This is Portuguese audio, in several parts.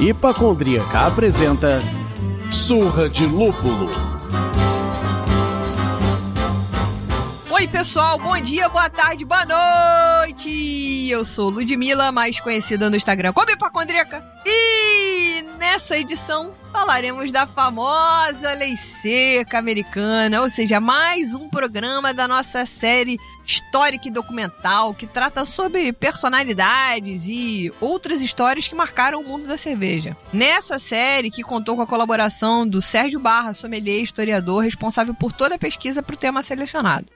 Hipacondríaca apresenta Surra de Lúpulo. Oi pessoal, bom dia, boa tarde, boa noite! Eu sou Ludmilla, mais conhecida no Instagram como Hipacondríaca. E nessa edição falaremos da famosa Lei Seca americana, ou seja, mais um programa da nossa série histórica e documental que trata sobre personalidades e outras histórias que marcaram o mundo da cerveja. Nessa série, que contou com a colaboração do Sérgio Barra, sommelier e historiador, responsável por toda a pesquisa para o tema selecionado.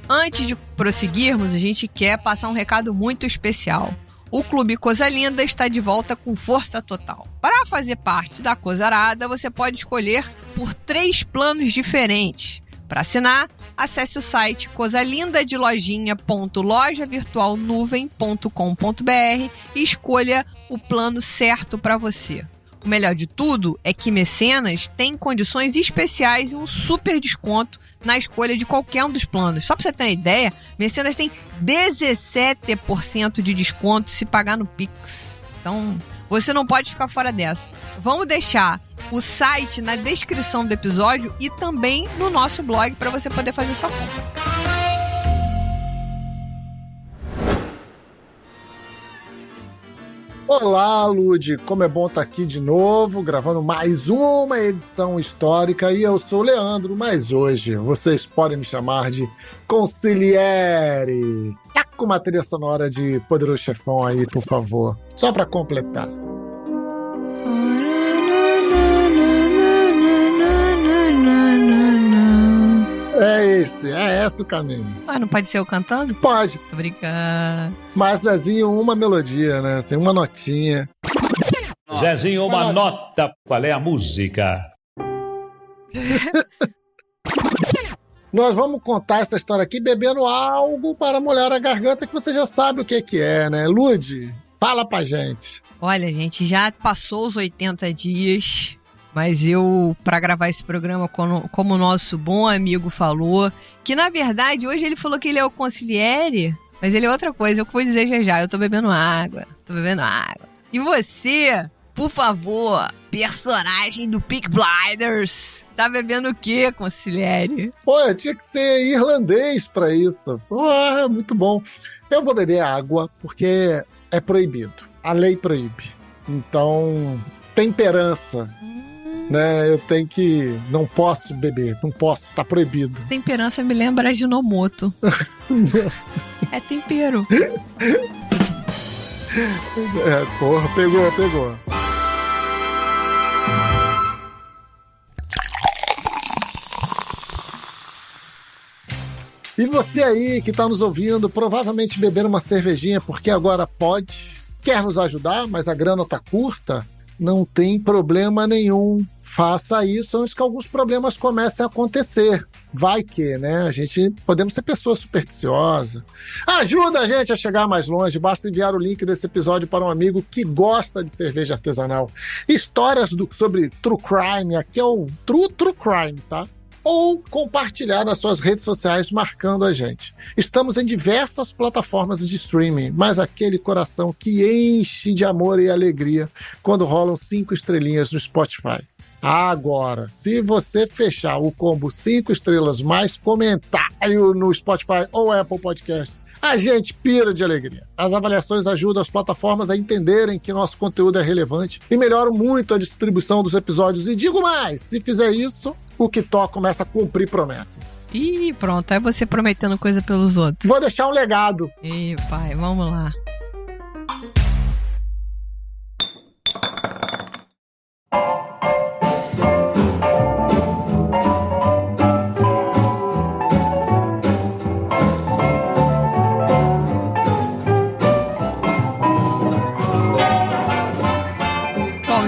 Antes de prosseguirmos, a gente quer passar um recado muito especial. O Clube Coisa Linda está de volta com força total. Para fazer parte da Coisa Arada, você pode escolher por 3 planos diferentes. Para assinar, acesse o site coisalindadelojinha.lojavirtualnuvem.com.br e escolha o plano certo para você. O melhor de tudo é que Mecenas tem condições especiais e um super desconto na escolha de qualquer um dos planos. Só para você ter uma ideia, Mecenas tem 17% de desconto se pagar no Pix. Então, você não pode ficar fora dessa. Vamos deixar o site na descrição do episódio e também no nosso blog para você poder fazer sua compra. Olá, Lud, como é bom estar aqui de novo, gravando mais uma edição histórica, e eu sou o Leandro, mas hoje vocês podem me chamar de Consigliere. Tá com uma trilha sonora de Poderoso Chefão aí, por favor, só para completar. É esse o caminho. Ah, não pode ser eu cantando? Pode. Tô brincando. Mas, Zezinho, uma melodia, né? Assim, uma notinha. Zezinho, uma nota. Qual é a música? Nós vamos contar essa história aqui bebendo algo para molhar a garganta que você já sabe o que é, né? Lud, fala pra gente. Olha, gente, já passou os 80 dias... Mas eu, para gravar esse programa, como o nosso bom amigo falou, que na verdade hoje ele falou que ele é o consigliere, mas ele é outra coisa, eu vou dizer já, eu tô bebendo água. E você, por favor, personagem do Peaky Blinders, tá bebendo o quê, consigliere? Pô, tinha que ser irlandês pra isso. Pô, muito bom. Eu vou beber água porque é proibido, a lei proíbe. Então, temperança. Né, eu tenho que... Não posso beber, tá proibido. Temperança me lembra Ajinomoto. É tempero. Porra, pegou. E você aí que tá nos ouvindo, provavelmente bebendo uma cervejinha porque agora pode, quer nos ajudar, mas a grana tá curta, não tem problema nenhum. Faça isso antes que alguns problemas comecem a acontecer. Vai que, né? Podemos ser pessoas supersticiosas. Ajuda a gente a chegar mais longe. Basta enviar o link desse episódio para um amigo que gosta de cerveja artesanal. Histórias sobre True Crime. Aqui é o True Crime, tá? Ou compartilhar nas suas redes sociais marcando a gente. Estamos em diversas plataformas de streaming, mas aquele coração que enche de amor e alegria quando rolam 5 estrelinhas no Spotify. Agora, se você fechar o combo 5 estrelas mais comentário no Spotify ou Apple Podcast, a gente pira de alegria. As avaliações ajudam as plataformas a entenderem que nosso conteúdo é relevante e melhoram muito a distribuição dos episódios. E digo mais, se fizer isso, o Kitó começa a cumprir promessas. Ih, pronto, é você prometendo coisa pelos outros. Vou deixar um legado. Ih, pai, vamos lá.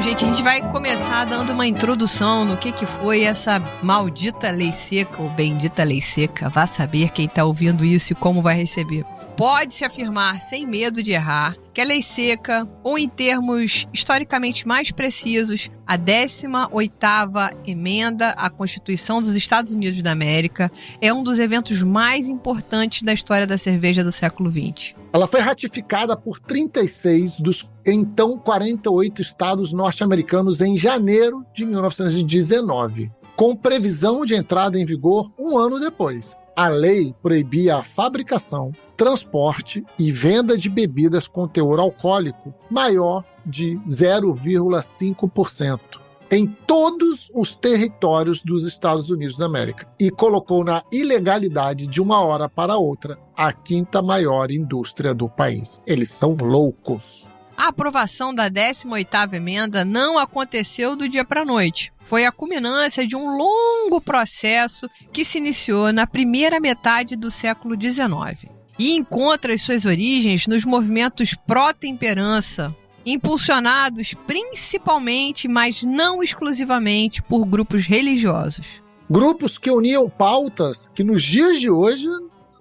Gente, a gente vai começar dando uma introdução no que foi essa maldita lei seca, ou bendita lei seca. Vá saber quem tá ouvindo isso e como vai receber. Pode-se afirmar, sem medo de errar, que a lei seca, ou em termos historicamente mais precisos, a 18ª emenda à Constituição dos Estados Unidos da América, é um dos eventos mais importantes da história da cerveja do século XX. Ela foi ratificada por 36 dos então 48 estados norte-americanos em janeiro de 1919, com previsão de entrada em vigor um ano depois. A lei proibia a fabricação, transporte e venda de bebidas com teor alcoólico maior de 0,5% em todos os territórios dos Estados Unidos da América e colocou na ilegalidade de uma hora para outra a quinta maior indústria do país. Eles são loucos. A aprovação da 18ª emenda não aconteceu do dia para a noite. Foi a culminância de um longo processo que se iniciou na primeira metade do século XIX e encontra as suas origens nos movimentos pró-temperança, impulsionados principalmente, mas não exclusivamente, por grupos religiosos. Grupos que uniam pautas que nos dias de hoje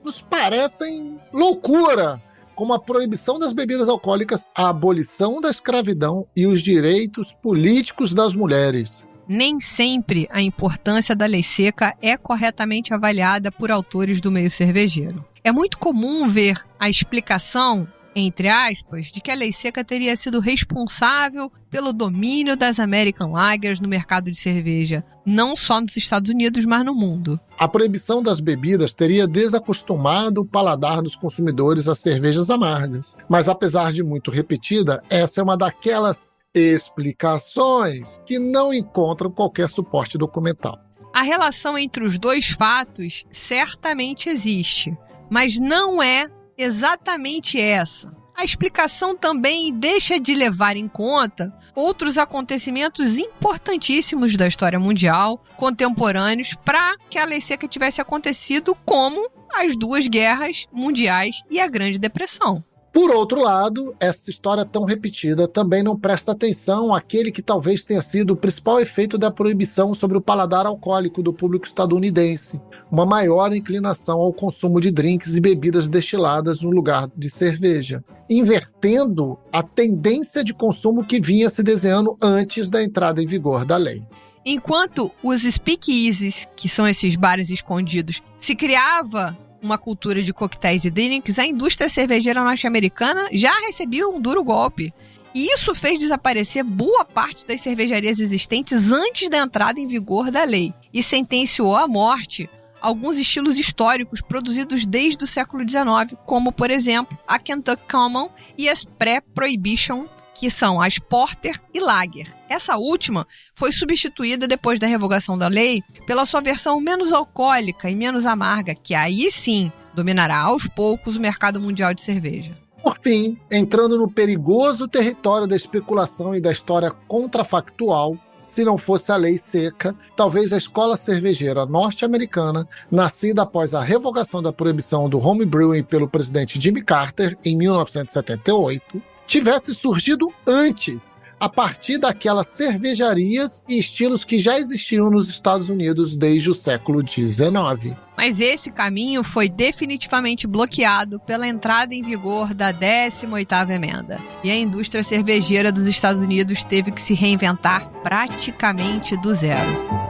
nos parecem loucura, como a proibição das bebidas alcoólicas, a abolição da escravidão e os direitos políticos das mulheres. Nem sempre a importância da lei seca é corretamente avaliada por autores do meio cervejeiro. É muito comum ver a explicação, entre aspas, de que a lei seca teria sido responsável pelo domínio das American Lagers no mercado de cerveja, não só nos Estados Unidos, mas no mundo. A proibição das bebidas teria desacostumado o paladar dos consumidores a cervejas amargas. Mas apesar de muito repetida, essa é uma daquelas explicações que não encontram qualquer suporte documental. A relação entre os dois fatos certamente existe, mas não é exatamente essa. A explicação também deixa de levar em conta outros acontecimentos importantíssimos da história mundial, contemporâneos, para que a lei seca tivesse acontecido, como as duas guerras mundiais e a Grande Depressão. Por outro lado, essa história tão repetida também não presta atenção àquele que talvez tenha sido o principal efeito da proibição sobre o paladar alcoólico do público estadunidense, uma maior inclinação ao consumo de drinks e bebidas destiladas no lugar de cerveja, invertendo a tendência de consumo que vinha se desenhando antes da entrada em vigor da lei. Enquanto os speakeasies, que são esses bares escondidos, se criava uma cultura de coquetéis e drinks, a indústria cervejeira norte-americana já recebia um duro golpe. E isso fez desaparecer boa parte das cervejarias existentes antes da entrada em vigor da lei e sentenciou à morte alguns estilos históricos produzidos desde o século XIX, como, por exemplo, a Kentucky Common e as pré-prohibition, que são as Porter e Lager. Essa última foi substituída depois da revogação da lei pela sua versão menos alcoólica e menos amarga, que aí sim dominará aos poucos o mercado mundial de cerveja. Por fim, entrando no perigoso território da especulação e da história contrafactual, se não fosse a lei seca, talvez a escola cervejeira norte-americana, nascida após a revogação da proibição do homebrewing pelo presidente Jimmy Carter em 1978, tivesse surgido antes, a partir daquelas cervejarias e estilos que já existiam nos Estados Unidos desde o século XIX. Mas esse caminho foi definitivamente bloqueado pela entrada em vigor da 18ª emenda. E a indústria cervejeira dos Estados Unidos teve que se reinventar praticamente do zero.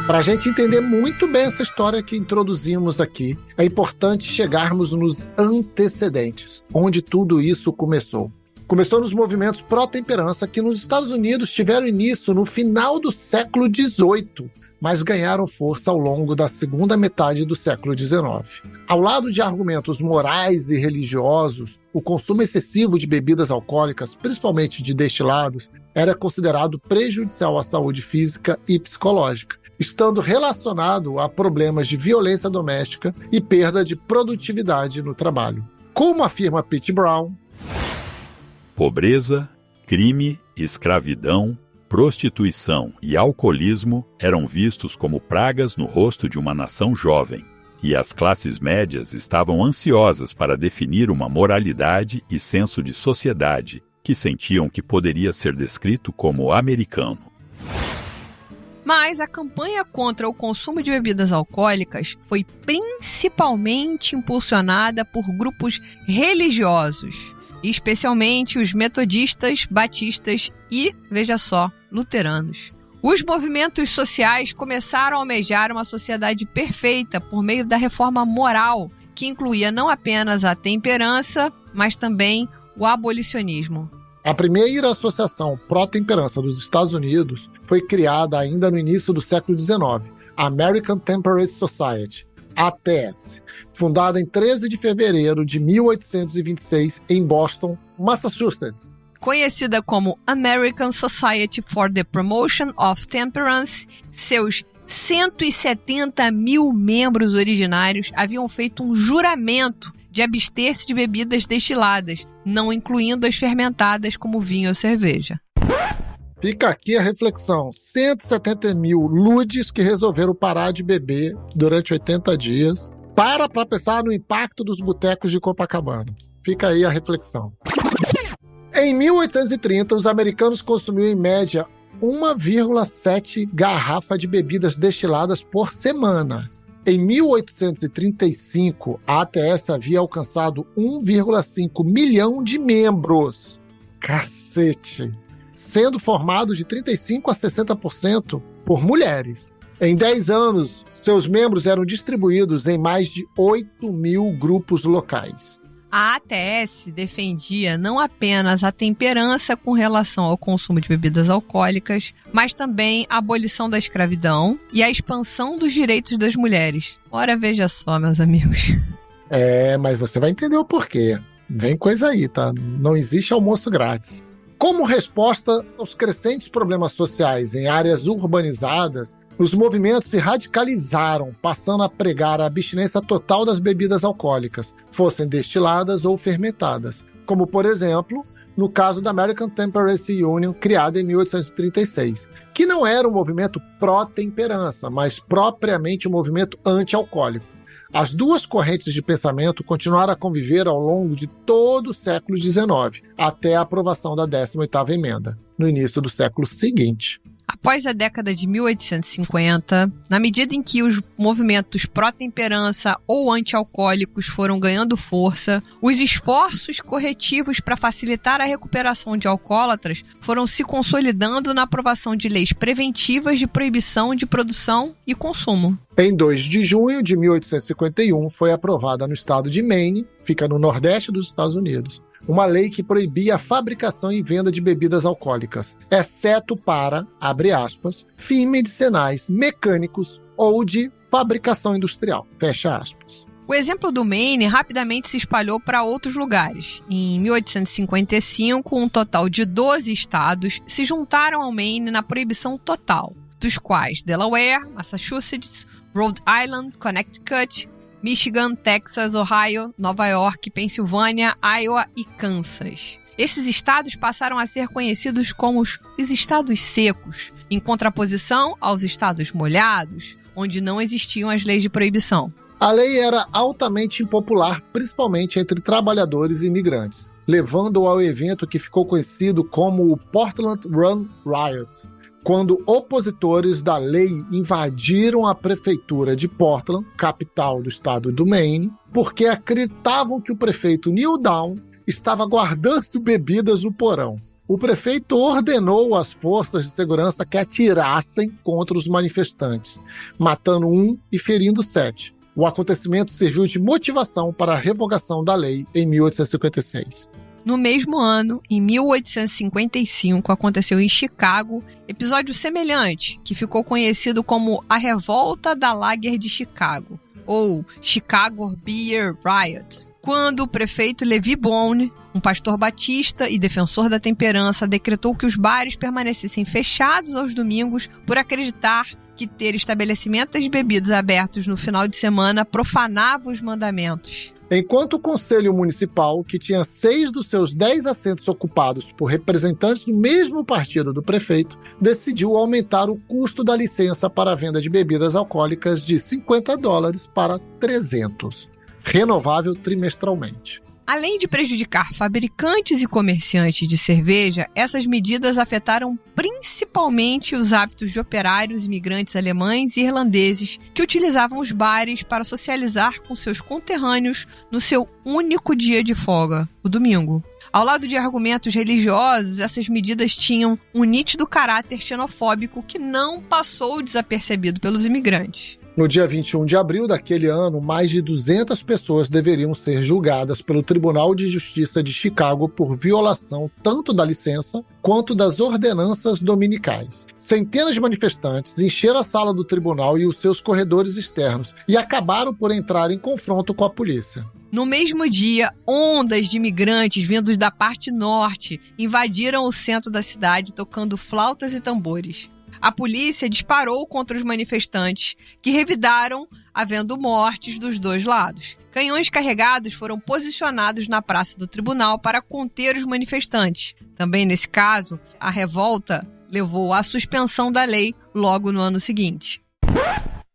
Para a gente entender muito bem essa história que introduzimos aqui, é importante chegarmos nos antecedentes, onde tudo isso começou. Começou nos movimentos pró-temperança que nos Estados Unidos tiveram início no final do século XVIII, mas ganharam força ao longo da segunda metade do século XIX. Ao lado de argumentos morais e religiosos, o consumo excessivo de bebidas alcoólicas, principalmente de destilados, era considerado prejudicial à saúde física e psicológica, estando relacionado a problemas de violência doméstica e perda de produtividade no trabalho. Como afirma Pete Brown, pobreza, crime, escravidão, prostituição e alcoolismo eram vistos como pragas no rosto de uma nação jovem, e as classes médias estavam ansiosas para definir uma moralidade e senso de sociedade que sentiam que poderia ser descrito como americano. Mas a campanha contra o consumo de bebidas alcoólicas foi principalmente impulsionada por grupos religiosos, especialmente os metodistas, batistas e, veja só, luteranos. Os movimentos sociais começaram a almejar uma sociedade perfeita por meio da reforma moral, que incluía não apenas a temperança, mas também o abolicionismo. A primeira associação pró-temperança dos Estados Unidos foi criada ainda no início do século XIX, a American Temperance Society, ATS, fundada em 13 de fevereiro de 1826 em Boston, Massachusetts. Conhecida como American Society for the Promotion of Temperance, seus 170 mil membros originários haviam feito um juramento de abster-se de bebidas destiladas, não incluindo as fermentadas como vinho ou cerveja. Fica aqui a reflexão. 170 mil ludes que resolveram parar de beber durante 80 dias. Para pensar no impacto dos botecos de Copacabana. Fica aí a reflexão. Em 1830, os americanos consumiam em média 1,7 garrafa de bebidas destiladas por semana. Em 1835, a ATS havia alcançado 1,5 milhão de membros. Cacete! Sendo formados de 35% a 60% por mulheres. Em 10 anos, seus membros eram distribuídos em mais de 8 mil grupos locais. A ATS defendia não apenas a temperança com relação ao consumo de bebidas alcoólicas, mas também a abolição da escravidão e a expansão dos direitos das mulheres. Ora, veja só, meus amigos. Mas você vai entender o porquê. Vem coisa aí, tá? Não existe almoço grátis. Como resposta aos crescentes problemas sociais em áreas urbanizadas, os movimentos se radicalizaram, passando a pregar a abstinência total das bebidas alcoólicas, fossem destiladas ou fermentadas, como, por exemplo, no caso da American Temperance Union, criada em 1836, que não era um movimento pró-temperança, mas propriamente um movimento anti-alcoólico. As duas correntes de pensamento continuaram a conviver ao longo de todo o século XIX, até a aprovação da 18ª emenda, no início do século seguinte. Após a década de 1850, na medida em que os movimentos pró-temperança ou anti-alcoólicos foram ganhando força, os esforços corretivos para facilitar a recuperação de alcoólatras foram se consolidando na aprovação de leis preventivas de proibição de produção e consumo. Em 2 de junho de 1851, foi aprovada no estado de Maine, fica no nordeste dos Estados Unidos, uma lei que proibia a fabricação e venda de bebidas alcoólicas, exceto para, abre aspas, fins medicinais, mecânicos ou de fabricação industrial, fecha aspas. O exemplo do Maine rapidamente se espalhou para outros lugares. Em 1855, um total de 12 estados se juntaram ao Maine na proibição total, dos quais Delaware, Massachusetts, Rhode Island, Connecticut, Michigan, Texas, Ohio, Nova York, Pensilvânia, Iowa e Kansas. Esses estados passaram a ser conhecidos como os estados secos, em contraposição aos estados molhados, onde não existiam as leis de proibição. A lei era altamente impopular, principalmente entre trabalhadores e imigrantes, levando ao evento que ficou conhecido como o Portland Run Riot, quando opositores da lei invadiram a prefeitura de Portland, capital do estado do Maine, porque acreditavam que o prefeito Neil Down estava guardando bebidas no porão. O prefeito ordenou às forças de segurança que atirassem contra os manifestantes, matando 1 e ferindo 7. O acontecimento serviu de motivação para a revogação da lei em 1856. No mesmo ano, em 1855, aconteceu em Chicago episódio semelhante, que ficou conhecido como a Revolta da Lager de Chicago, ou Chicago Beer Riot, quando o prefeito Levi Bone, um pastor batista e defensor da temperança, decretou que os bares permanecessem fechados aos domingos por acreditar que ter estabelecimentos de bebidas abertos no final de semana profanava os mandamentos. Enquanto o Conselho Municipal, que tinha 6 dos seus 10 assentos ocupados por representantes do mesmo partido do prefeito, decidiu aumentar o custo da licença para a venda de bebidas alcoólicas de $50 para $300, renovável trimestralmente. Além de prejudicar fabricantes e comerciantes de cerveja, essas medidas afetaram principalmente os hábitos de operários imigrantes alemães e irlandeses que utilizavam os bares para socializar com seus conterrâneos no seu único dia de folga, o domingo. Ao lado de argumentos religiosos, essas medidas tinham um nítido caráter xenofóbico que não passou desapercebido pelos imigrantes. No dia 21 de abril daquele ano, mais de 200 pessoas deveriam ser julgadas pelo Tribunal de Justiça de Chicago por violação tanto da licença quanto das ordenanças dominicais. Centenas de manifestantes encheram a sala do tribunal e os seus corredores externos e acabaram por entrar em confronto com a polícia. No mesmo dia, ondas de imigrantes vindos da parte norte invadiram o centro da cidade tocando flautas e tambores. A polícia disparou contra os manifestantes, que revidaram, havendo mortes dos dois lados. Canhões carregados foram posicionados na praça do tribunal para conter os manifestantes. Também nesse caso, a revolta levou à suspensão da lei logo no ano seguinte.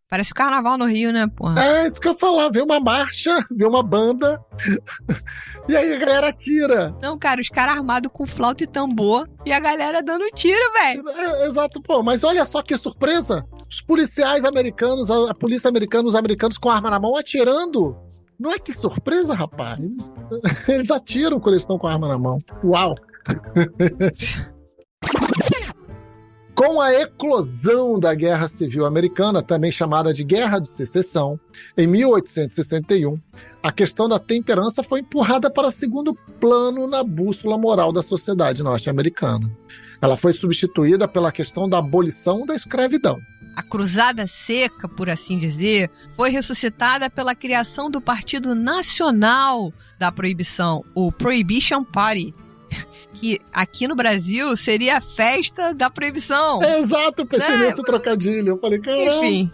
Parece o carnaval no Rio, né, porra? É isso que eu ia falar. Vê uma marcha, vê uma banda, e aí a galera atira. Não, cara, os caras armados com flauta e tambor e a galera dando tiro, velho. Exato, pô. Mas olha só que surpresa. Os policiais americanos, a polícia americana, os americanos com arma na mão atirando. Não é que surpresa, rapaz? Eles atiram quando eles estão com a arma na mão. Uau! Com a eclosão da Guerra Civil Americana, também chamada de Guerra de Secessão, em 1861, a questão da temperança foi empurrada para segundo plano na bússola moral da sociedade norte-americana. Ela foi substituída pela questão da abolição da escravidão. A Cruzada Seca, por assim dizer, foi ressuscitada pela criação do Partido Nacional da Proibição, o Prohibition Party, que aqui no Brasil seria a festa da proibição. Exato, eu pensei nesse trocadilho. Eu falei, caramba. Enfim,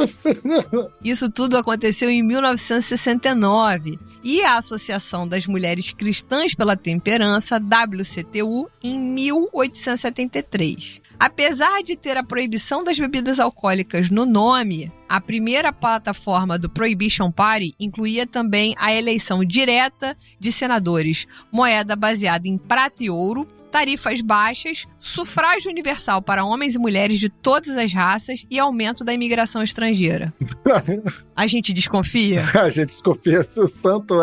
isso tudo aconteceu em 1969. E a Associação das Mulheres Cristãs pela Temperança, WCTU, em 1873. Apesar de ter a proibição das bebidas alcoólicas no nome, a primeira plataforma do Prohibition Party incluía também a eleição direta de senadores, moeda baseada em prata e ouro, tarifas baixas, sufrágio universal para homens e mulheres de todas as raças e aumento da imigração estrangeira. A gente desconfia? A gente desconfia se o santo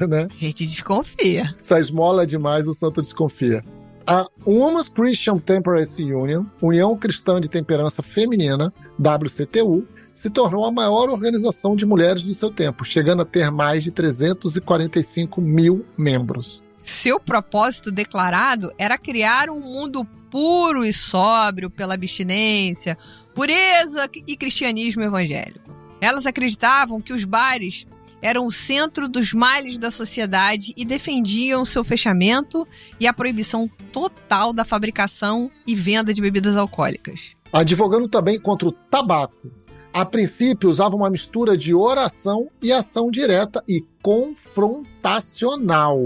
né? A gente desconfia. Se a esmola é demais, o santo desconfia. A Women's Christian Temperance Union, União Cristã de Temperança Feminina, WCTU, se tornou a maior organização de mulheres do seu tempo, chegando a ter mais de 345 mil membros. Seu propósito declarado era criar um mundo puro e sóbrio pela abstinência, pureza e cristianismo evangélico. Elas acreditavam que os bares eram o centro dos males da sociedade e defendiam seu fechamento e a proibição total da fabricação e venda de bebidas alcoólicas. Advogando também contra o tabaco. A princípio, usavam uma mistura de oração e ação direta e confrontacional,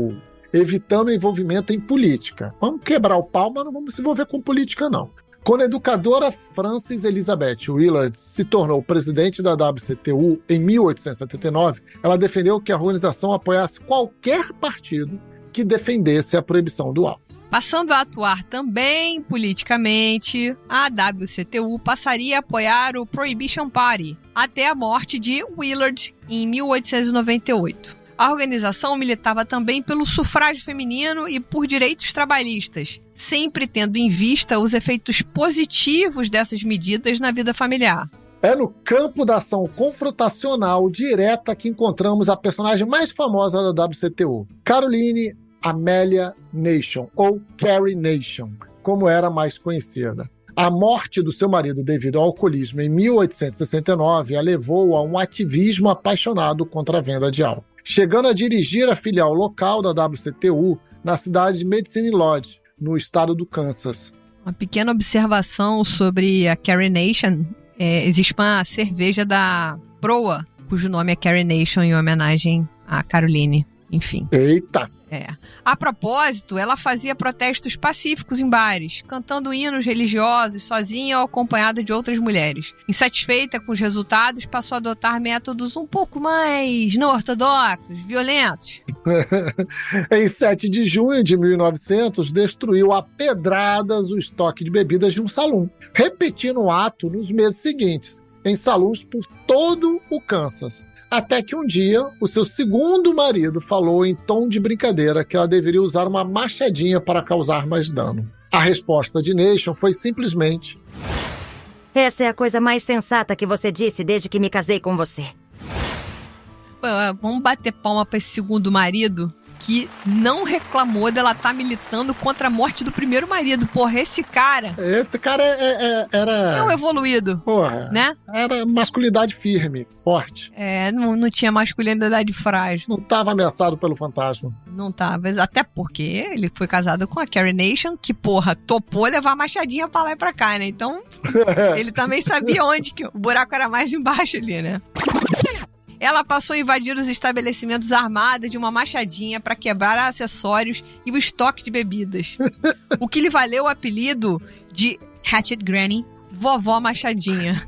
evitando o envolvimento em política. Vamos quebrar o pau, mas não vamos se envolver com política, não. Quando a educadora Frances Elizabeth Willard se tornou presidente da WCTU em 1879, ela defendeu que a organização apoiasse qualquer partido que defendesse a proibição do álcool. Passando a atuar também politicamente, a WCTU passaria a apoiar o Prohibition Party até a morte de Willard em 1898. A organização militava também pelo sufrágio feminino e por direitos trabalhistas, sempre tendo em vista os efeitos positivos dessas medidas na vida familiar. É no campo da ação confrontacional direta que encontramos a personagem mais famosa da WCTU, Caroline Amelia Nation, ou Carrie Nation, como era mais conhecida. A morte do seu marido devido ao alcoolismo em 1869 a levou a um ativismo apaixonado contra a venda de álcool, chegando a dirigir a filial local da WCTU na cidade de Medicine Lodge, no estado do Kansas. Uma pequena observação sobre a Carrie Nation. Existe uma cerveja da Proa, cujo nome é Carrie Nation, em homenagem a Caroline. Enfim. Eita! A propósito, ela fazia protestos pacíficos em bares, cantando hinos religiosos sozinha ou acompanhada de outras mulheres. Insatisfeita com os resultados, passou a adotar métodos um pouco mais não ortodoxos, violentos. Em 7 de junho de 1900, destruiu a pedradas o estoque de bebidas de um salão, repetindo o ato nos meses seguintes, em salões por todo o Kansas. Até que um dia, o seu segundo marido falou em tom de brincadeira que ela deveria usar uma machadinha para causar mais dano. A resposta de Nation foi simplesmente: essa é a coisa mais sensata que você disse desde que me casei com você. Vamos bater palma para esse segundo marido que não reclamou dela estar militando contra a morte do primeiro marido. Porra, esse cara era... É um evoluído, porra, né? Era masculinidade firme, forte. Não tinha masculinidade frágil. Não estava ameaçado pelo fantasma. Não tava, até porque ele foi casado com a Carrie Nation, que, porra, topou levar a machadinha pra lá e pra cá, né? Então, ele também sabia onde que o buraco era mais embaixo ali, né? Ela passou a invadir os estabelecimentos armada de uma machadinha para quebrar acessórios e o estoque de bebidas. O que lhe valeu o apelido de Hatchet Granny, Vovó Machadinha.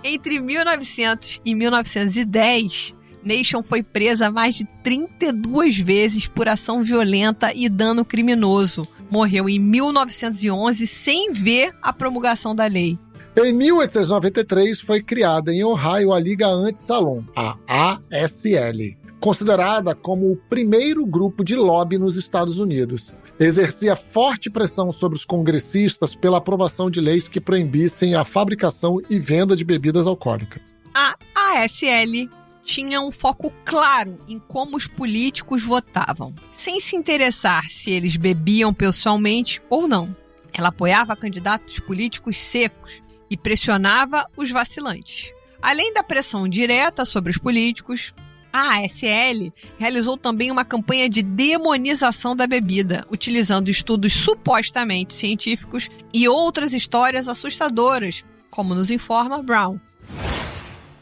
Entre 1900 e 1910, Nation foi presa mais de 32 vezes por ação violenta e dano criminoso. Morreu em 1911 sem ver a promulgação da lei. Em 1893, foi criada em Ohio a Liga Anti-Salon, a ASL, considerada como o primeiro grupo de lobby nos Estados Unidos. Exercia forte pressão sobre os congressistas pela aprovação de leis que proibissem a fabricação e venda de bebidas alcoólicas. A ASL tinha um foco claro em como os políticos votavam, sem se interessar se eles bebiam pessoalmente ou não. Ela apoiava candidatos políticos secos e pressionava os vacilantes. Além da pressão direta sobre os políticos, a ASL realizou também uma campanha de demonização da bebida, utilizando estudos supostamente científicos e outras histórias assustadoras, como nos informa Brown.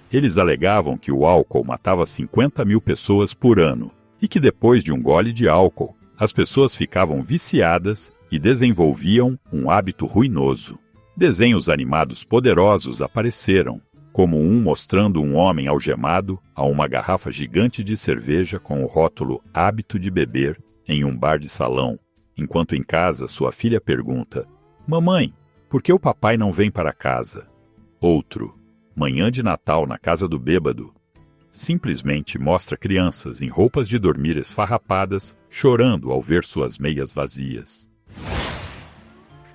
Eles alegavam que o álcool matava 50 mil pessoas por ano e que depois de um gole de álcool, as pessoas ficavam viciadas e desenvolviam um hábito ruinoso. Desenhos animados poderosos apareceram, como um mostrando um homem algemado a uma garrafa gigante de cerveja com o rótulo Hábito de Beber em um bar de salão, enquanto em casa sua filha pergunta: Mamãe, por que o papai não vem para casa? Outro, Manhã de Natal na casa do bêbado, simplesmente mostra crianças em roupas de dormir esfarrapadas chorando ao ver suas meias vazias.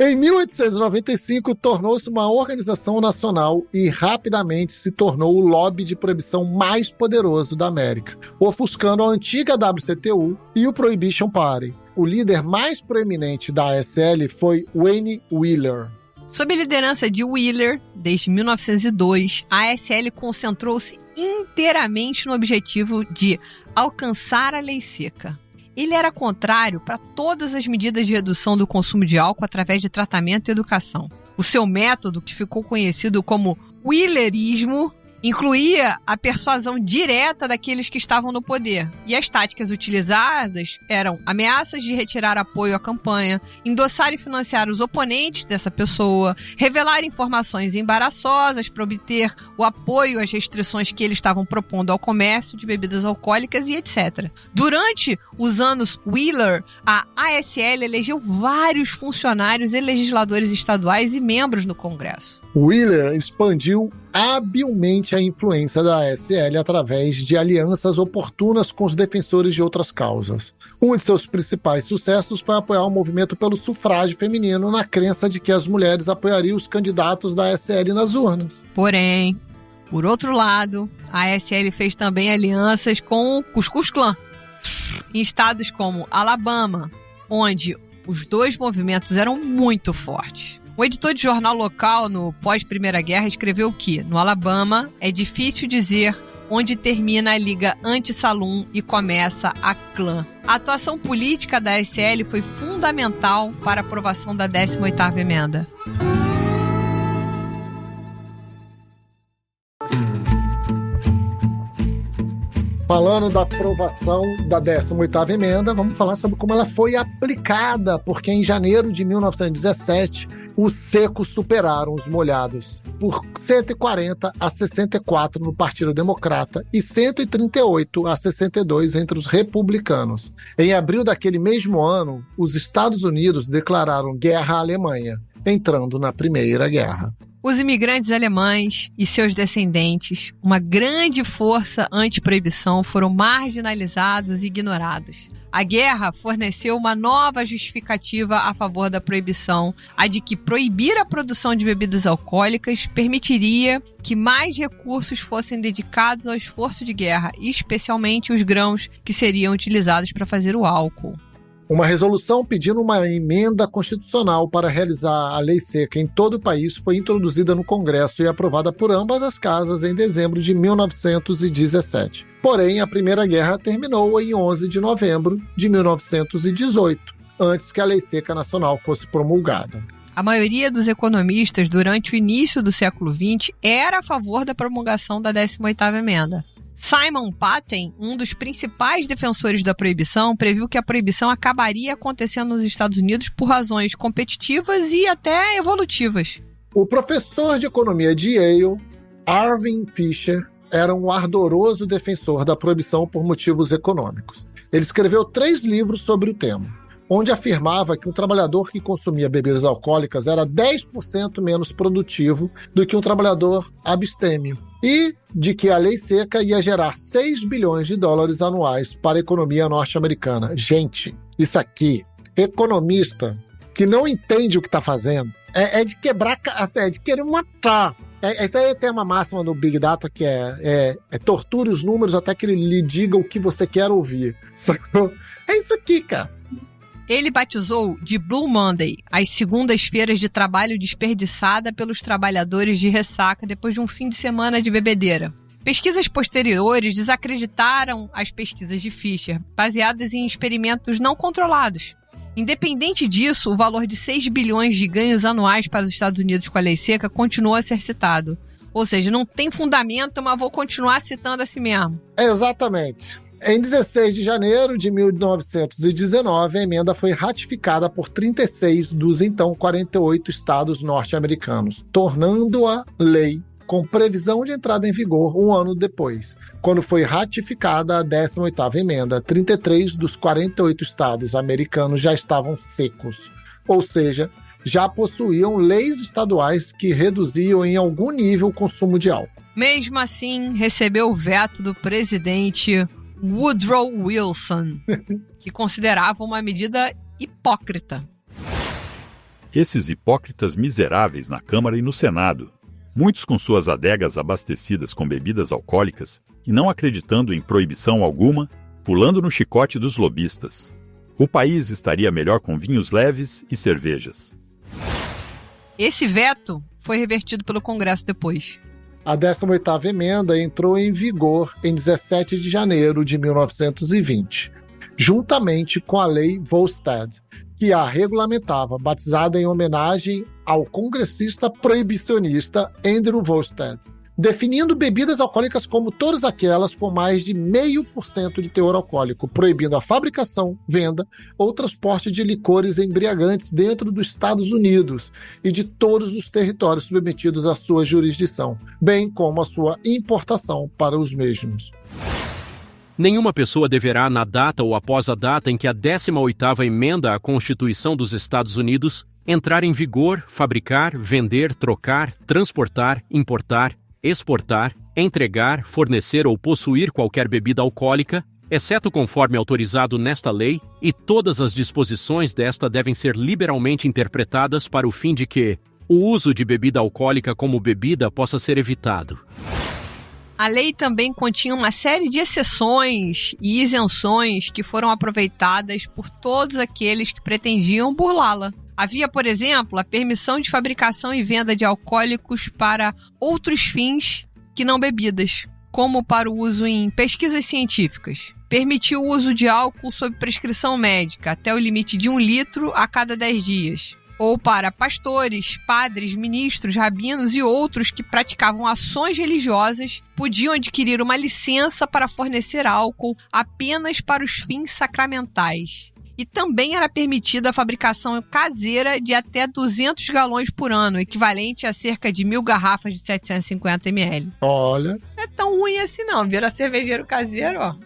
Em 1895, tornou-se uma organização nacional e rapidamente se tornou o lobby de proibição mais poderoso da América, ofuscando a antiga WCTU e o Prohibition Party. O líder mais proeminente da ASL foi Wayne Wheeler. Sob a liderança de Wheeler, desde 1902, a ASL concentrou-se inteiramente no objetivo de alcançar a lei seca. Ele era contrário para todas as medidas de redução do consumo de álcool através de tratamento e educação. O seu método, que ficou conhecido como Wheelerismo, incluía a persuasão direta daqueles que estavam no poder. E as táticas utilizadas eram ameaças de retirar apoio à campanha, endossar e financiar os oponentes dessa pessoa, revelar informações embaraçosas para obter o apoio às restrições que eles estavam propondo ao comércio de bebidas alcoólicas e etc. Durante os anos Wheeler, a ASL elegeu vários funcionários e legisladores estaduais e membros do Congresso. Wheeler expandiu habilmente a influência da ASL através de alianças oportunas com os defensores de outras causas. Um de seus principais sucessos foi apoiar o movimento pelo sufrágio feminino na crença de que as mulheres apoiariam os candidatos da ASL nas urnas. Porém, por outro lado, a ASL fez também alianças com o Ku Klux Klan, em estados como Alabama, onde os dois movimentos eram muito fortes. O editor de jornal local no pós-Primeira Guerra escreveu que, no Alabama, é difícil dizer onde termina a Liga Anti-Saloon e começa a Klan. A atuação política da ASL foi fundamental para a aprovação da 18ª emenda. Falando da aprovação da 18ª emenda, vamos falar sobre como ela foi aplicada, porque em janeiro de 1917, os secos superaram os molhados por 140 a 64 no Partido Democrata e 138 a 62 entre os republicanos. Em abril daquele mesmo ano, os Estados Unidos declararam guerra à Alemanha, entrando na Primeira Guerra. Os imigrantes alemães e seus descendentes, uma grande força anti-proibição, foram marginalizados e ignorados. A guerra forneceu uma nova justificativa a favor da proibição, a de que proibir a produção de bebidas alcoólicas permitiria que mais recursos fossem dedicados ao esforço de guerra, especialmente os grãos que seriam utilizados para fazer o álcool. Uma resolução pedindo uma emenda constitucional para realizar a lei seca em todo o país foi introduzida no Congresso e aprovada por ambas as casas em dezembro de 1917. Porém, a Primeira Guerra terminou em 11 de novembro de 1918, antes que a lei seca nacional fosse promulgada. A maioria dos economistas, durante o início do século XX, era a favor da promulgação da 18ª emenda. Simon Patten, um dos principais defensores da proibição, previu que a proibição acabaria acontecendo nos Estados Unidos por razões competitivas e até evolutivas. O professor de economia de Yale, Irving Fisher, era um ardoroso defensor da proibição por motivos econômicos. Ele escreveu 3 livros sobre o tema, onde afirmava que um trabalhador que consumia bebidas alcoólicas era 10% menos produtivo do que um trabalhador abstêmio, e de que a lei seca ia gerar 6 bilhões de dólares anuais para a economia norte-americana. Gente, isso aqui, economista que não entende o que está fazendo, é de quebrar, é de querer matar. Isso aí tem uma máxima no Big Data que é torture os números até que ele lhe diga o que você quer ouvir. É isso aqui, cara. Ele batizou de Blue Monday as segundas-feiras de trabalho desperdiçada pelos trabalhadores de ressaca depois de um fim de semana de bebedeira. Pesquisas posteriores desacreditaram as pesquisas de Fisher, baseadas em experimentos não controlados. Independente disso, o valor de 6 bilhões de ganhos anuais para os Estados Unidos com a lei seca continua a ser citado. Ou seja, não tem fundamento, mas vou continuar citando assim mesmo. Exatamente. Em 16 de janeiro de 1919, a emenda foi ratificada por 36 dos então 48 estados norte-americanos, tornando-a lei com previsão de entrada em vigor um ano depois. Quando foi ratificada a 18ª emenda, 33 dos 48 estados americanos já estavam secos, ou seja, já possuíam leis estaduais que reduziam em algum nível o consumo de álcool. Mesmo assim, recebeu o veto do presidente Woodrow Wilson, que considerava uma medida hipócrita. Esses hipócritas miseráveis na Câmara e no Senado, muitos com suas adegas abastecidas com bebidas alcoólicas e não acreditando em proibição alguma, pulando no chicote dos lobistas. O país estaria melhor com vinhos leves e cervejas. Esse veto foi revertido pelo Congresso depois. A 18ª emenda entrou em vigor em 17 de janeiro de 1920, juntamente com a Lei Volstead, que a regulamentava, batizada em homenagem ao congressista proibicionista Andrew Volstead, definindo bebidas alcoólicas como todas aquelas com mais de 0,5% de teor alcoólico, proibindo a fabricação, venda ou transporte de licores embriagantes dentro dos Estados Unidos e de todos os territórios submetidos à sua jurisdição, bem como a sua importação para os mesmos. Nenhuma pessoa deverá, na data ou após a data em que a 18ª emenda à Constituição dos Estados Unidos entrar em vigor, fabricar, vender, trocar, transportar, importar, exportar, entregar, fornecer ou possuir qualquer bebida alcoólica, exceto conforme autorizado nesta lei, e todas as disposições desta devem ser liberalmente interpretadas para o fim de que o uso de bebida alcoólica como bebida possa ser evitado. A lei também continha uma série de exceções e isenções que foram aproveitadas por todos aqueles que pretendiam burlá-la. Havia, por exemplo, a permissão de fabricação e venda de alcoólicos para outros fins que não bebidas, como para o uso em pesquisas científicas. Permitiu o uso de álcool sob prescrição médica, até o limite de 1 litro a cada 10 dias. ou para pastores, padres, ministros, rabinos e outros que praticavam ações religiosas, podiam adquirir uma licença para fornecer álcool apenas para os fins sacramentais. E também era permitida a fabricação caseira de até 200 galões por ano, equivalente a cerca de 1.000 garrafas de 750 ml. Olha. Não é tão ruim assim não, vira cervejeiro caseiro, ó.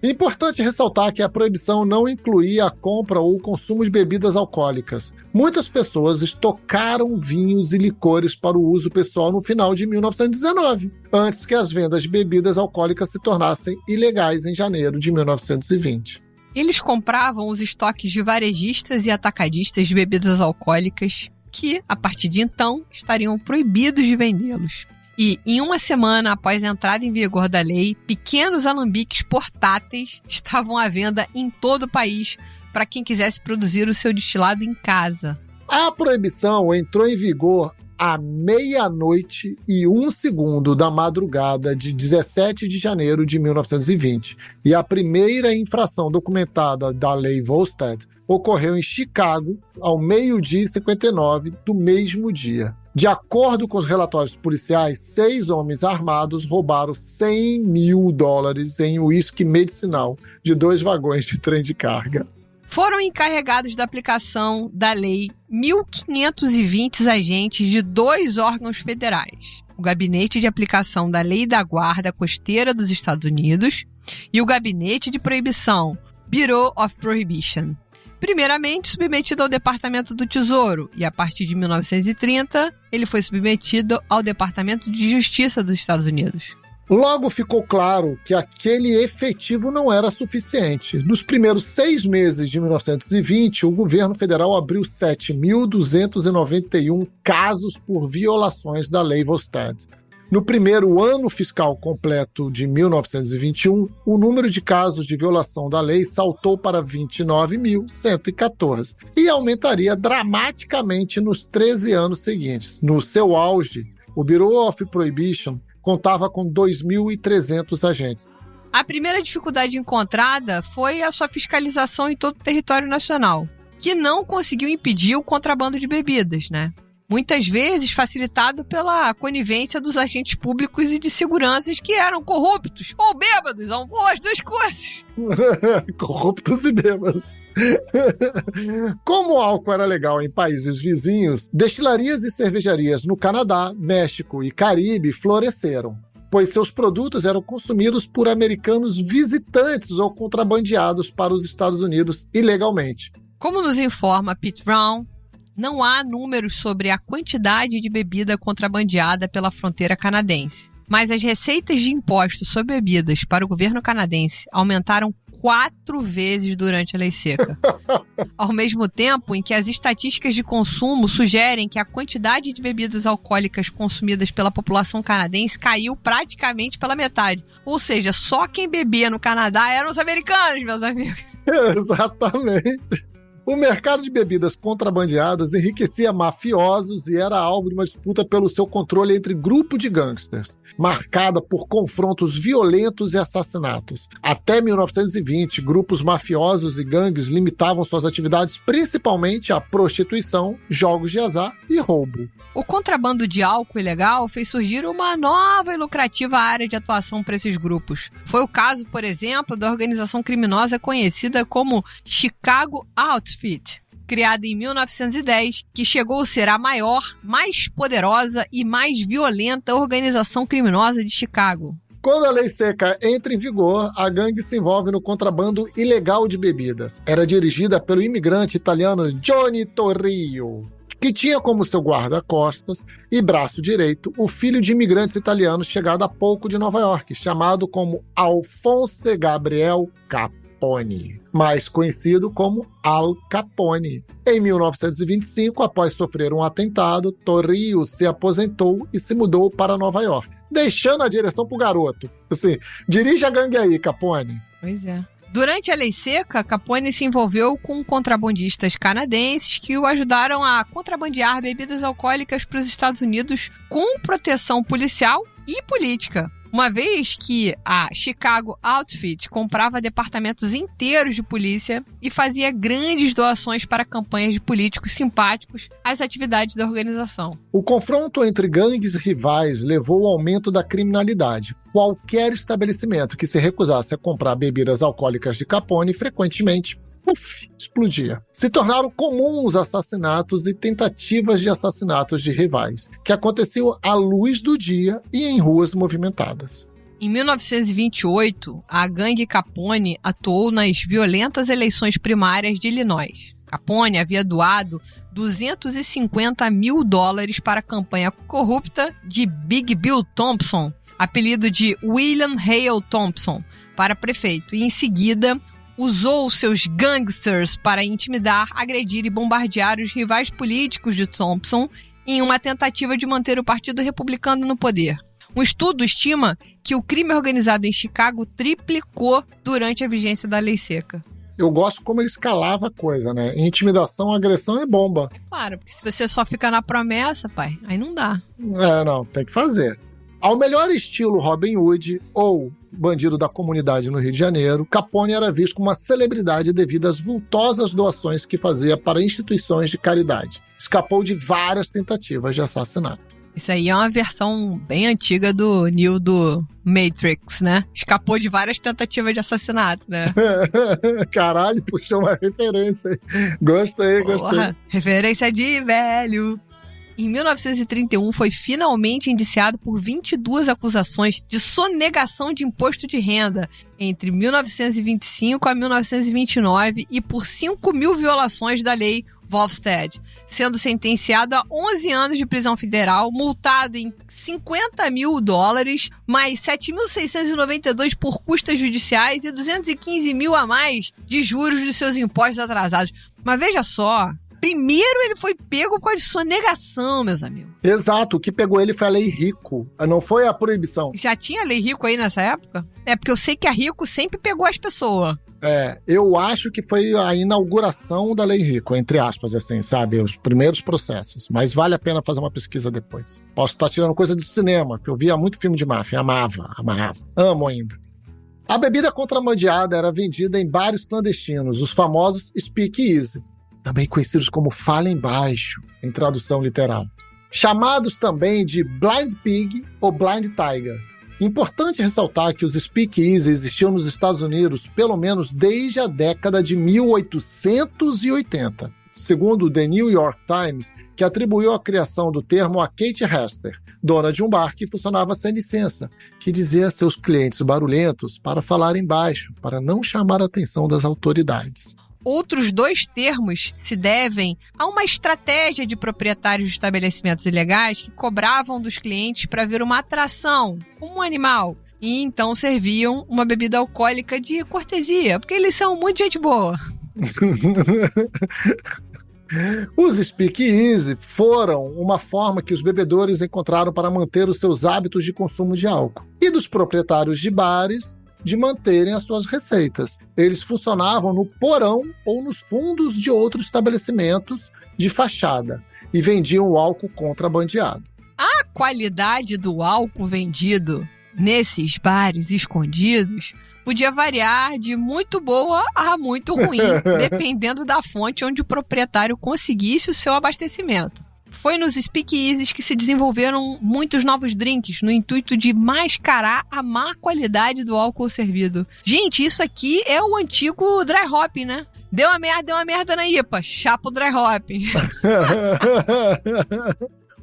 Importante ressaltar que a proibição não incluía a compra ou o consumo de bebidas alcoólicas. Muitas pessoas estocaram vinhos e licores para o uso pessoal no final de 1919, antes que as vendas de bebidas alcoólicas se tornassem ilegais em janeiro de 1920. Eles compravam os estoques de varejistas e atacadistas de bebidas alcoólicas que, a partir de então, estariam proibidos de vendê-los. E, em uma semana após a entrada em vigor da lei, pequenos alambiques portáteis estavam à venda em todo o país para quem quisesse produzir o seu destilado em casa. A proibição entrou em vigor à 00:01 da madrugada de 17 de janeiro de 1920. E a primeira infração documentada da lei Volstead ocorreu em Chicago ao 12:59 do mesmo dia. De acordo com os relatórios policiais, 6 homens armados roubaram $100 mil em uísque medicinal de 2 vagões de trem de carga. Foram encarregados da aplicação da lei 1.520 agentes de 2 órgãos federais: o Gabinete de Aplicação da Lei da Guarda Costeira dos Estados Unidos e o Gabinete de Proibição, Bureau of Prohibition. Primeiramente submetido ao Departamento do Tesouro e, a partir de 1930, ele foi submetido ao Departamento de Justiça dos Estados Unidos. Logo ficou claro que aquele efetivo não era suficiente. Nos primeiros 6 meses de 1920, o governo federal abriu 7.291 casos por violações da lei Volstead. No primeiro ano fiscal completo de 1921, o número de casos de violação da lei saltou para 29.114 e aumentaria dramaticamente nos 13 anos seguintes. No seu auge, o Bureau of Prohibition contava com 2.300 agentes. A primeira dificuldade encontrada foi a sua fiscalização em todo o território nacional, que não conseguiu impedir o contrabando de bebidas, né? Muitas vezes facilitado pela conivência dos agentes públicos e de seguranças que eram corruptos ou bêbados, ou as duas coisas. Corruptos e bêbados. Como o álcool era legal em países vizinhos, destilarias e cervejarias no Canadá, México e Caribe floresceram, pois seus produtos eram consumidos por americanos visitantes ou contrabandeados para os Estados Unidos ilegalmente. Como nos informa Pete Brown, não há números sobre a quantidade de bebida contrabandeada pela fronteira canadense, mas as receitas de impostos sobre bebidas para o governo canadense aumentaram 4 vezes durante a lei seca. Ao mesmo tempo em que as estatísticas de consumo sugerem que a quantidade de bebidas alcoólicas consumidas pela população canadense caiu praticamente pela metade. Ou seja, só quem bebia no Canadá eram os americanos, meus amigos. Exatamente. O mercado de bebidas contrabandeadas enriquecia mafiosos e era alvo de uma disputa pelo seu controle entre grupos de gangsters, marcada por confrontos violentos e assassinatos. Até 1920, grupos mafiosos e gangues limitavam suas atividades principalmente à prostituição, jogos de azar e roubo. O contrabando de álcool ilegal fez surgir uma nova e lucrativa área de atuação para esses grupos. Foi o caso, por exemplo, da organização criminosa conhecida como Chicago Outfit, criada em 1910, que chegou a ser a maior, mais poderosa e mais violenta organização criminosa de Chicago. Quando a lei seca entra em vigor, a gangue se envolve no contrabando ilegal de bebidas. Era dirigida pelo imigrante italiano Johnny Torrio, que tinha como seu guarda-costas e braço direito o filho de imigrantes italianos chegado há pouco de Nova York, chamado como Alphonse Gabriel Capone, mais conhecido como Al Capone. Em 1925, após sofrer um atentado, Torrio se aposentou e se mudou para Nova York, deixando a direção pro garoto. Assim, dirige a gangue aí, Capone. Pois é. Durante a lei seca, Capone se envolveu com contrabandistas canadenses que o ajudaram a contrabandear bebidas alcoólicas para os Estados Unidos com proteção policial e política. Uma vez que a Chicago Outfit comprava departamentos inteiros de polícia e fazia grandes doações para campanhas de políticos simpáticos às atividades da organização. O confronto entre gangues rivais levou ao aumento da criminalidade. Qualquer estabelecimento que se recusasse a comprar bebidas alcoólicas de Capone frequentemente explodia. Se tornaram comuns assassinatos e tentativas de assassinatos de rivais, que aconteciam à luz do dia e em ruas movimentadas. Em 1928, a gangue Capone atuou nas violentas eleições primárias de Illinois. Capone havia doado $250 mil para a campanha corrupta de Big Bill Thompson, apelido de William Hale Thompson, para prefeito, e em seguida usou seus gangsters para intimidar, agredir e bombardear os rivais políticos de Thompson em uma tentativa de manter o Partido Republicano no poder. Um estudo estima que o crime organizado em Chicago triplicou durante a vigência da lei seca. Eu gosto como ele escalava a coisa, né? Intimidação, agressão e bomba. Claro, porque se você só fica na promessa, pai, aí não dá. Não, tem que fazer. Ao melhor estilo Robin Hood ou bandido da comunidade no Rio de Janeiro, Capone era visto como uma celebridade devido às vultosas doações que fazia para instituições de caridade. Escapou de várias tentativas de assassinato. Isso aí é uma versão bem antiga do Neo do Matrix, né? Escapou de várias tentativas de assassinato, né? Caralho, puxou uma referência. Gostei. Referência de velho. Em 1931, foi finalmente indiciado por 22 acusações de sonegação de imposto de renda entre 1925 a 1929 e por 5 mil violações da lei Volstead, sendo sentenciado a 11 anos de prisão federal, multado em $50 mil, mais 7.692 por custas judiciais e 215 mil a mais de juros dos seus impostos atrasados. Mas veja só, primeiro ele foi pego com a sonegação, meus amigos. Exato, o que pegou ele foi a Lei Rico, não foi a proibição. Já tinha Lei Rico aí nessa época? É porque eu sei que a Rico sempre pegou as pessoas. Eu acho que foi a inauguração da Lei Rico, entre aspas, assim, sabe? Os primeiros processos. Mas vale a pena fazer uma pesquisa depois. Posso estar tirando coisa do cinema, que eu via muito filme de máfia, amava. Amo ainda. A bebida contrabandeada era vendida em bares clandestinos, os famosos speakeasy, também conhecidos como fala embaixo, em tradução literal. Chamados também de Blind Pig ou Blind Tiger. Importante ressaltar que os speakeasy existiam nos Estados Unidos pelo menos desde a década de 1880, segundo o The New York Times, que atribuiu a criação do termo a Kate Hester, dona de um bar que funcionava sem licença, que dizia a seus clientes barulhentos para falarem baixo, para não chamar a atenção das autoridades. Outros 2 termos se devem a uma estratégia de proprietários de estabelecimentos ilegais que cobravam dos clientes para ver uma atração, como um animal, e então serviam uma bebida alcoólica de cortesia, porque eles são muito gente boa. Os speakeasy foram uma forma que os bebedores encontraram para manter os seus hábitos de consumo de álcool, e dos proprietários de bares de manterem as suas receitas. Eles funcionavam no porão ou nos fundos de outros estabelecimentos de fachada e vendiam o álcool contrabandeado. A qualidade do álcool vendido nesses bares escondidos podia variar de muito boa a muito ruim, dependendo da fonte onde o proprietário conseguisse o seu abastecimento. Foi nos speakeasies que se desenvolveram muitos novos drinks no intuito de mascarar a má qualidade do álcool servido. Gente, isso aqui é o antigo dry hopping, né? Deu uma merda na IPA, chapa o dry hopping.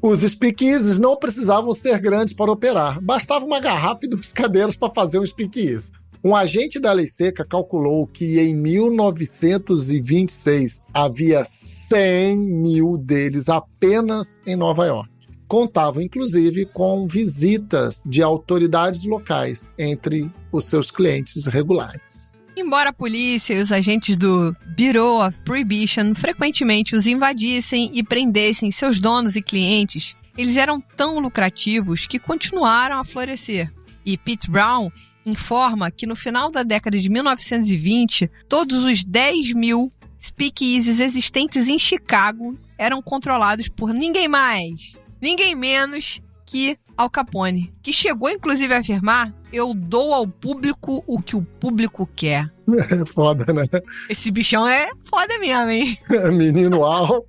Os speakeasies não precisavam ser grandes para operar. Bastava uma garrafa e 2 cadeiras para fazer um speakeasy. Um agente da lei seca calculou que em 1926 havia 100 mil deles apenas em Nova York. Contavam, inclusive, com visitas de autoridades locais entre os seus clientes regulares. Embora a polícia e os agentes do Bureau of Prohibition frequentemente os invadissem e prendessem seus donos e clientes, eles eram tão lucrativos que continuaram a florescer. E Pete Brown informa que no final da década de 1920, todos os 10 mil speakeasies existentes em Chicago eram controlados por ninguém mais, ninguém menos que Al Capone, que chegou inclusive a afirmar: eu dou ao público o que o público quer. É foda, né? Esse bichão é foda mesmo, hein? Menino Al.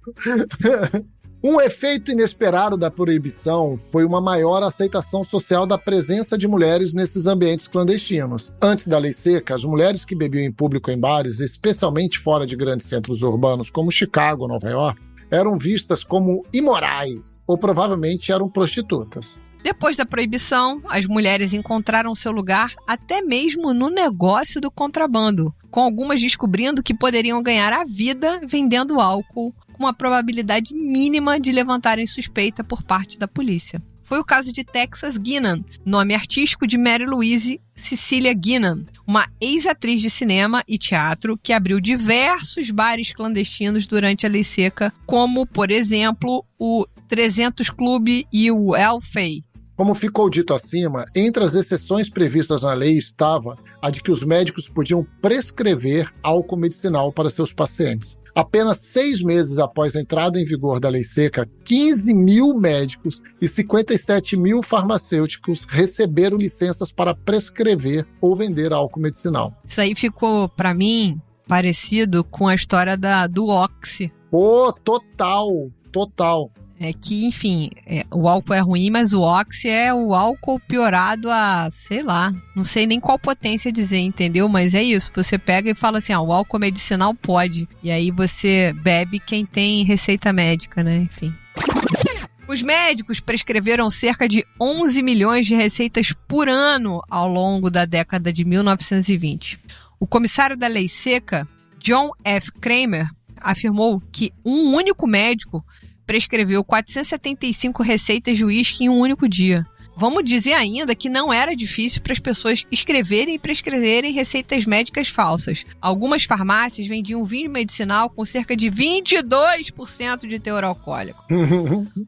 Um efeito inesperado da proibição foi uma maior aceitação social da presença de mulheres nesses ambientes clandestinos. Antes da lei seca, as mulheres que bebiam em público em bares, especialmente fora de grandes centros urbanos como Chicago ou Nova York, eram vistas como imorais ou provavelmente eram prostitutas. Depois da proibição, as mulheres encontraram seu lugar até mesmo no negócio do contrabando, com algumas descobrindo que poderiam ganhar a vida vendendo álcool, com uma probabilidade mínima de levantarem suspeita por parte da polícia. Foi o caso de Texas Guinan, nome artístico de Mary Louise Cecilia Guinan, uma ex-atriz de cinema e teatro que abriu diversos bares clandestinos durante a lei seca, como, por exemplo, o 300 Club e o El Fay. Como ficou dito acima, entre as exceções previstas na lei estava a de que os médicos podiam prescrever álcool medicinal para seus pacientes. Apenas 6 meses após a entrada em vigor da lei seca, 15 mil médicos e 57 mil farmacêuticos receberam licenças para prescrever ou vender álcool medicinal. Isso aí ficou, para mim, parecido com a história do Oxy. Pô, total. É que, enfim, o álcool é ruim, mas o Oxy é o álcool piorado a, sei lá, não sei nem qual potência dizer, entendeu? Mas é isso, você pega e fala assim, o álcool medicinal pode. E aí você bebe quem tem receita médica, né? Enfim. Os médicos prescreveram cerca de 11 milhões de receitas por ano ao longo da década de 1920. O comissário da lei seca, John F. Kramer, afirmou que um único médico prescreveu 475 receitas de uísque em um único dia. Vamos dizer ainda que não era difícil para as pessoas escreverem e prescreverem receitas médicas falsas. Algumas farmácias vendiam vinho medicinal com cerca de 22% de teor alcoólico.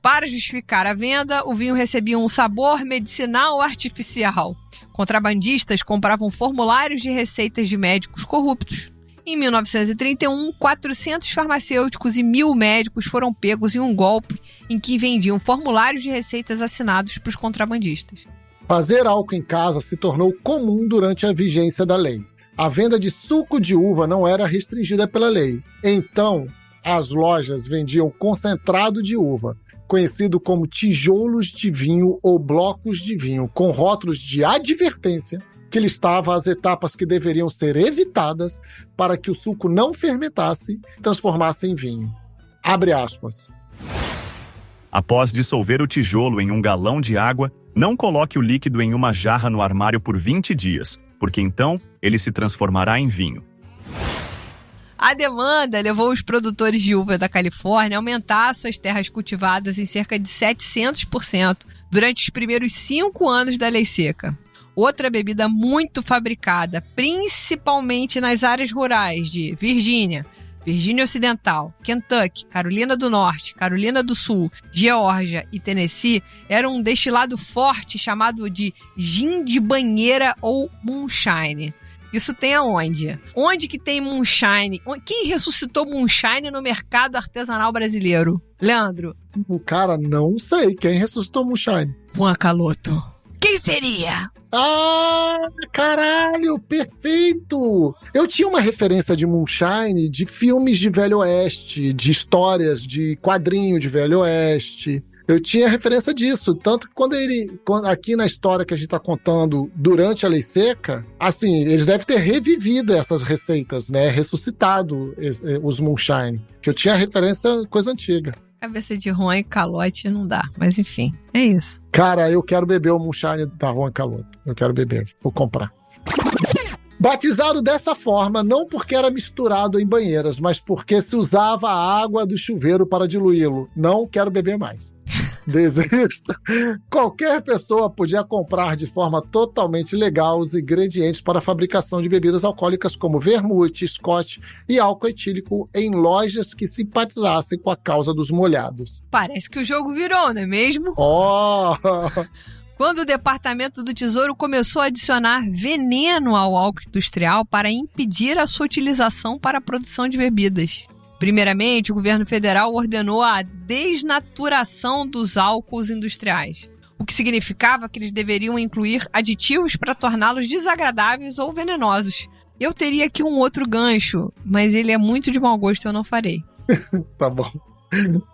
Para justificar a venda, o vinho recebia um sabor medicinal artificial. Contrabandistas compravam formulários de receitas de médicos corruptos. Em 1931, 400 farmacêuticos e 1.000 médicos foram pegos em um golpe em que vendiam formulários de receitas assinados para os contrabandistas. Fazer álcool em casa se tornou comum durante a vigência da lei. A venda de suco de uva não era restringida pela lei. Então, as lojas vendiam concentrado de uva, conhecido como tijolos de vinho ou blocos de vinho, com rótulos de advertência que listava as etapas que deveriam ser evitadas para que o suco não fermentasse e transformasse em vinho. Abre aspas. Após dissolver o tijolo em um galão de água, não coloque o líquido em uma jarra no armário por 20 dias, porque então ele se transformará em vinho. A demanda levou os produtores de uva da Califórnia a aumentar suas terras cultivadas em cerca de 700% durante os primeiros 5 anos da lei seca. Outra bebida muito fabricada, principalmente nas áreas rurais de Virgínia, Virgínia Ocidental, Kentucky, Carolina do Norte, Carolina do Sul, Geórgia e Tennessee, era um destilado forte chamado de gin de banheira ou moonshine. Isso tem aonde? Onde que tem moonshine? Quem ressuscitou moonshine no mercado artesanal brasileiro? Leandro? Cara, não sei quem ressuscitou moonshine. Juan Caloto. Quem seria? Ah, caralho, perfeito! Eu tinha uma referência de moonshine de filmes de Velho Oeste, de histórias de quadrinho de Velho Oeste. Eu tinha referência disso, tanto que quando aqui na história que a gente tá contando durante a lei seca, assim, eles devem ter revivido essas receitas, né? Ressuscitado os moonshine, que eu tinha referência coisa antiga. Cabeça de Juan e Calote não dá, mas enfim, é isso. Cara, eu quero beber o moonshine da Juan Calote. Eu quero beber, vou comprar. Batizado dessa forma, não porque era misturado em banheiras, mas porque se usava a água do chuveiro para diluí-lo. Não quero beber mais. Desista. Qualquer pessoa podia comprar de forma totalmente legal os ingredientes para a fabricação de bebidas alcoólicas como vermute, scotch e álcool etílico em lojas que simpatizassem com a causa dos molhados. Parece que o jogo virou, não é mesmo? Oh! Quando o Departamento do Tesouro começou a adicionar veneno ao álcool industrial para impedir a sua utilização para a produção de bebidas. Primeiramente, o governo federal ordenou a desnaturação dos álcools industriais. o que significava que eles deveriam incluir aditivos para torná-los desagradáveis ou venenosos. Eu teria aqui um outro gancho, mas ele é muito de mau gosto e eu não farei. Tá bom,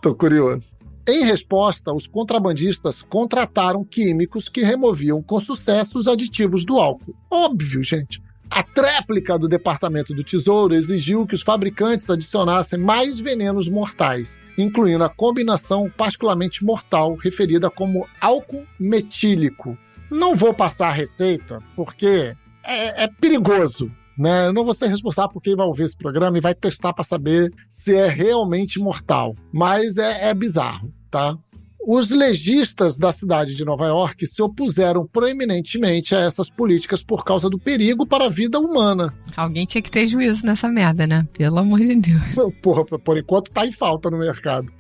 tô curioso. Em resposta, os contrabandistas contrataram químicos que removiam com sucesso os aditivos do álcool. Óbvio, gente. A tréplica do Departamento do Tesouro exigiu que os fabricantes adicionassem mais venenos mortais, incluindo a combinação particularmente mortal referida como álcool metílico. Não vou passar a receita, porque é perigoso, né? Eu não vou ser responsável por quem vai ouvir esse programa e vai testar para saber se é realmente mortal, mas é bizarro, tá? Os legistas da cidade de Nova York se opuseram proeminentemente a essas políticas por causa do perigo para a vida humana. Alguém tinha que ter juízo nessa merda, né? Pelo amor de Deus. Porra, por enquanto tá em falta no mercado.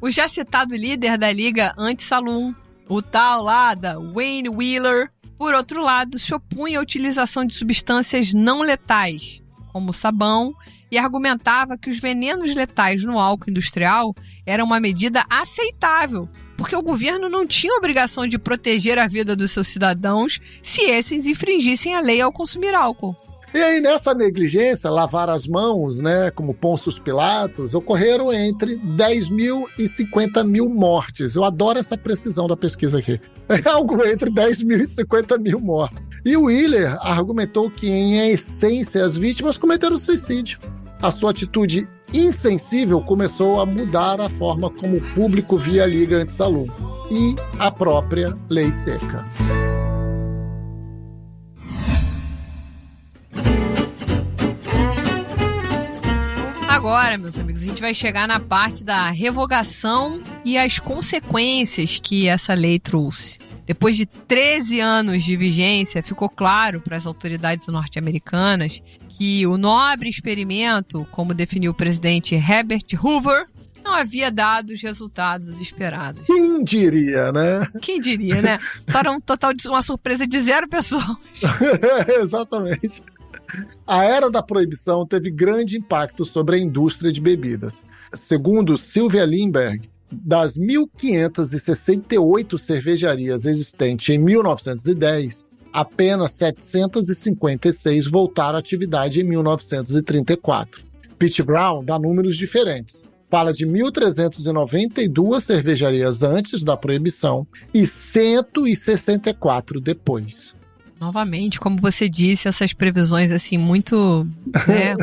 O já citado líder da Liga Anti-Saloon, o tal lá da Wayne Wheeler, por outro lado, se opunha à utilização de substâncias não letais, como sabão, e argumentava que os venenos letais no álcool industrial eram uma medida aceitável, porque o governo não tinha obrigação de proteger a vida dos seus cidadãos se esses infringissem a lei ao consumir álcool. E aí, nessa negligência, lavar as mãos, né, como Pôncio Pilatos, ocorreram entre 10 mil e 50 mil mortes. Eu adoro essa precisão da pesquisa aqui. É algo entre 10 mil e 50 mil mortes. E o Wheeler argumentou que, em essência, as vítimas cometeram suicídio. A sua atitude insensível começou a mudar a forma como o público via a Liga Anti-Saloon e a própria lei seca. Agora, meus amigos, a gente vai chegar na parte da revogação e as consequências que essa lei trouxe. Depois de 13 anos de vigência, ficou claro para as autoridades norte-americanas que o nobre experimento, como definiu o presidente Herbert Hoover, não havia dado os resultados esperados. Quem diria, né? Quem diria, né? Para um total de uma surpresa de 0 pessoas. Exatamente. A era da proibição teve grande impacto sobre a indústria de bebidas. Segundo Sylvia Lindbergh, das 1.568 cervejarias existentes em 1910, apenas 756 voltaram à atividade em 1934. Pete Brown dá números diferentes. Fala de 1.392 cervejarias antes da proibição e 164 depois. Novamente, como você disse, essas previsões, assim, muito, né,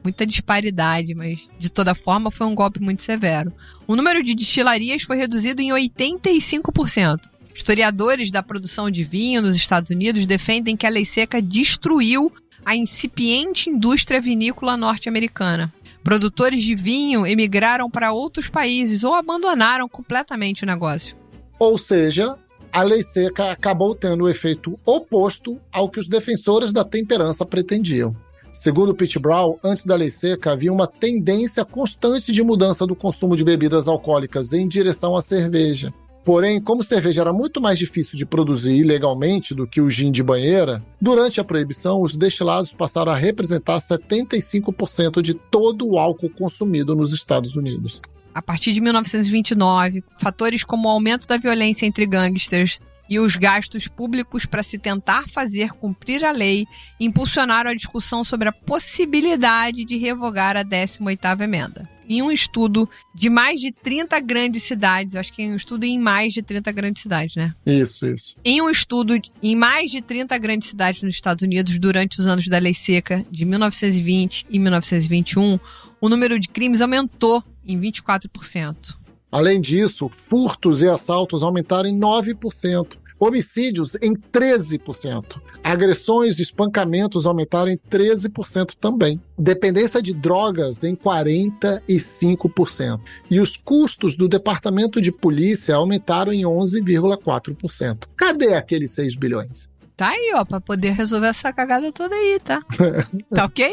muita disparidade, mas de toda forma foi um golpe muito severo. O número de destilarias foi reduzido em 85%. Historiadores da produção de vinho nos Estados Unidos defendem que a lei seca destruiu a incipiente indústria vinícola norte-americana. Produtores de vinho emigraram para outros países ou abandonaram completamente o negócio. Ou seja, a lei seca acabou tendo o efeito oposto ao que os defensores da temperança pretendiam. Segundo Pete Brown, antes da lei seca havia uma tendência constante de mudança do consumo de bebidas alcoólicas em direção à cerveja. Porém, como cerveja era muito mais difícil de produzir ilegalmente do que o gin de banheira, durante a proibição os destilados passaram a representar 75% de todo o álcool consumido nos Estados Unidos. A partir de 1929, fatores como o aumento da violência entre gangsters e os gastos públicos para se tentar fazer cumprir a lei impulsionaram a discussão sobre a possibilidade de revogar a 18ª emenda. Em um estudo de mais de 30 grandes cidades, acho que em um estudo em mais de 30 grandes cidades, né? Isso. Em um estudo em mais de 30 grandes cidades nos Estados Unidos durante os anos da lei seca de 1920 e 1921, o número de crimes aumentou em 24%. Além disso, furtos e assaltos aumentaram em 9%, homicídios em 13%, agressões e espancamentos aumentaram em 13% também, dependência de drogas em 45%, e os custos do Departamento de Polícia aumentaram em 11,4%. Cadê aqueles 6 bilhões? Tá aí, ó, pra poder resolver essa cagada toda aí, tá? Tá ok?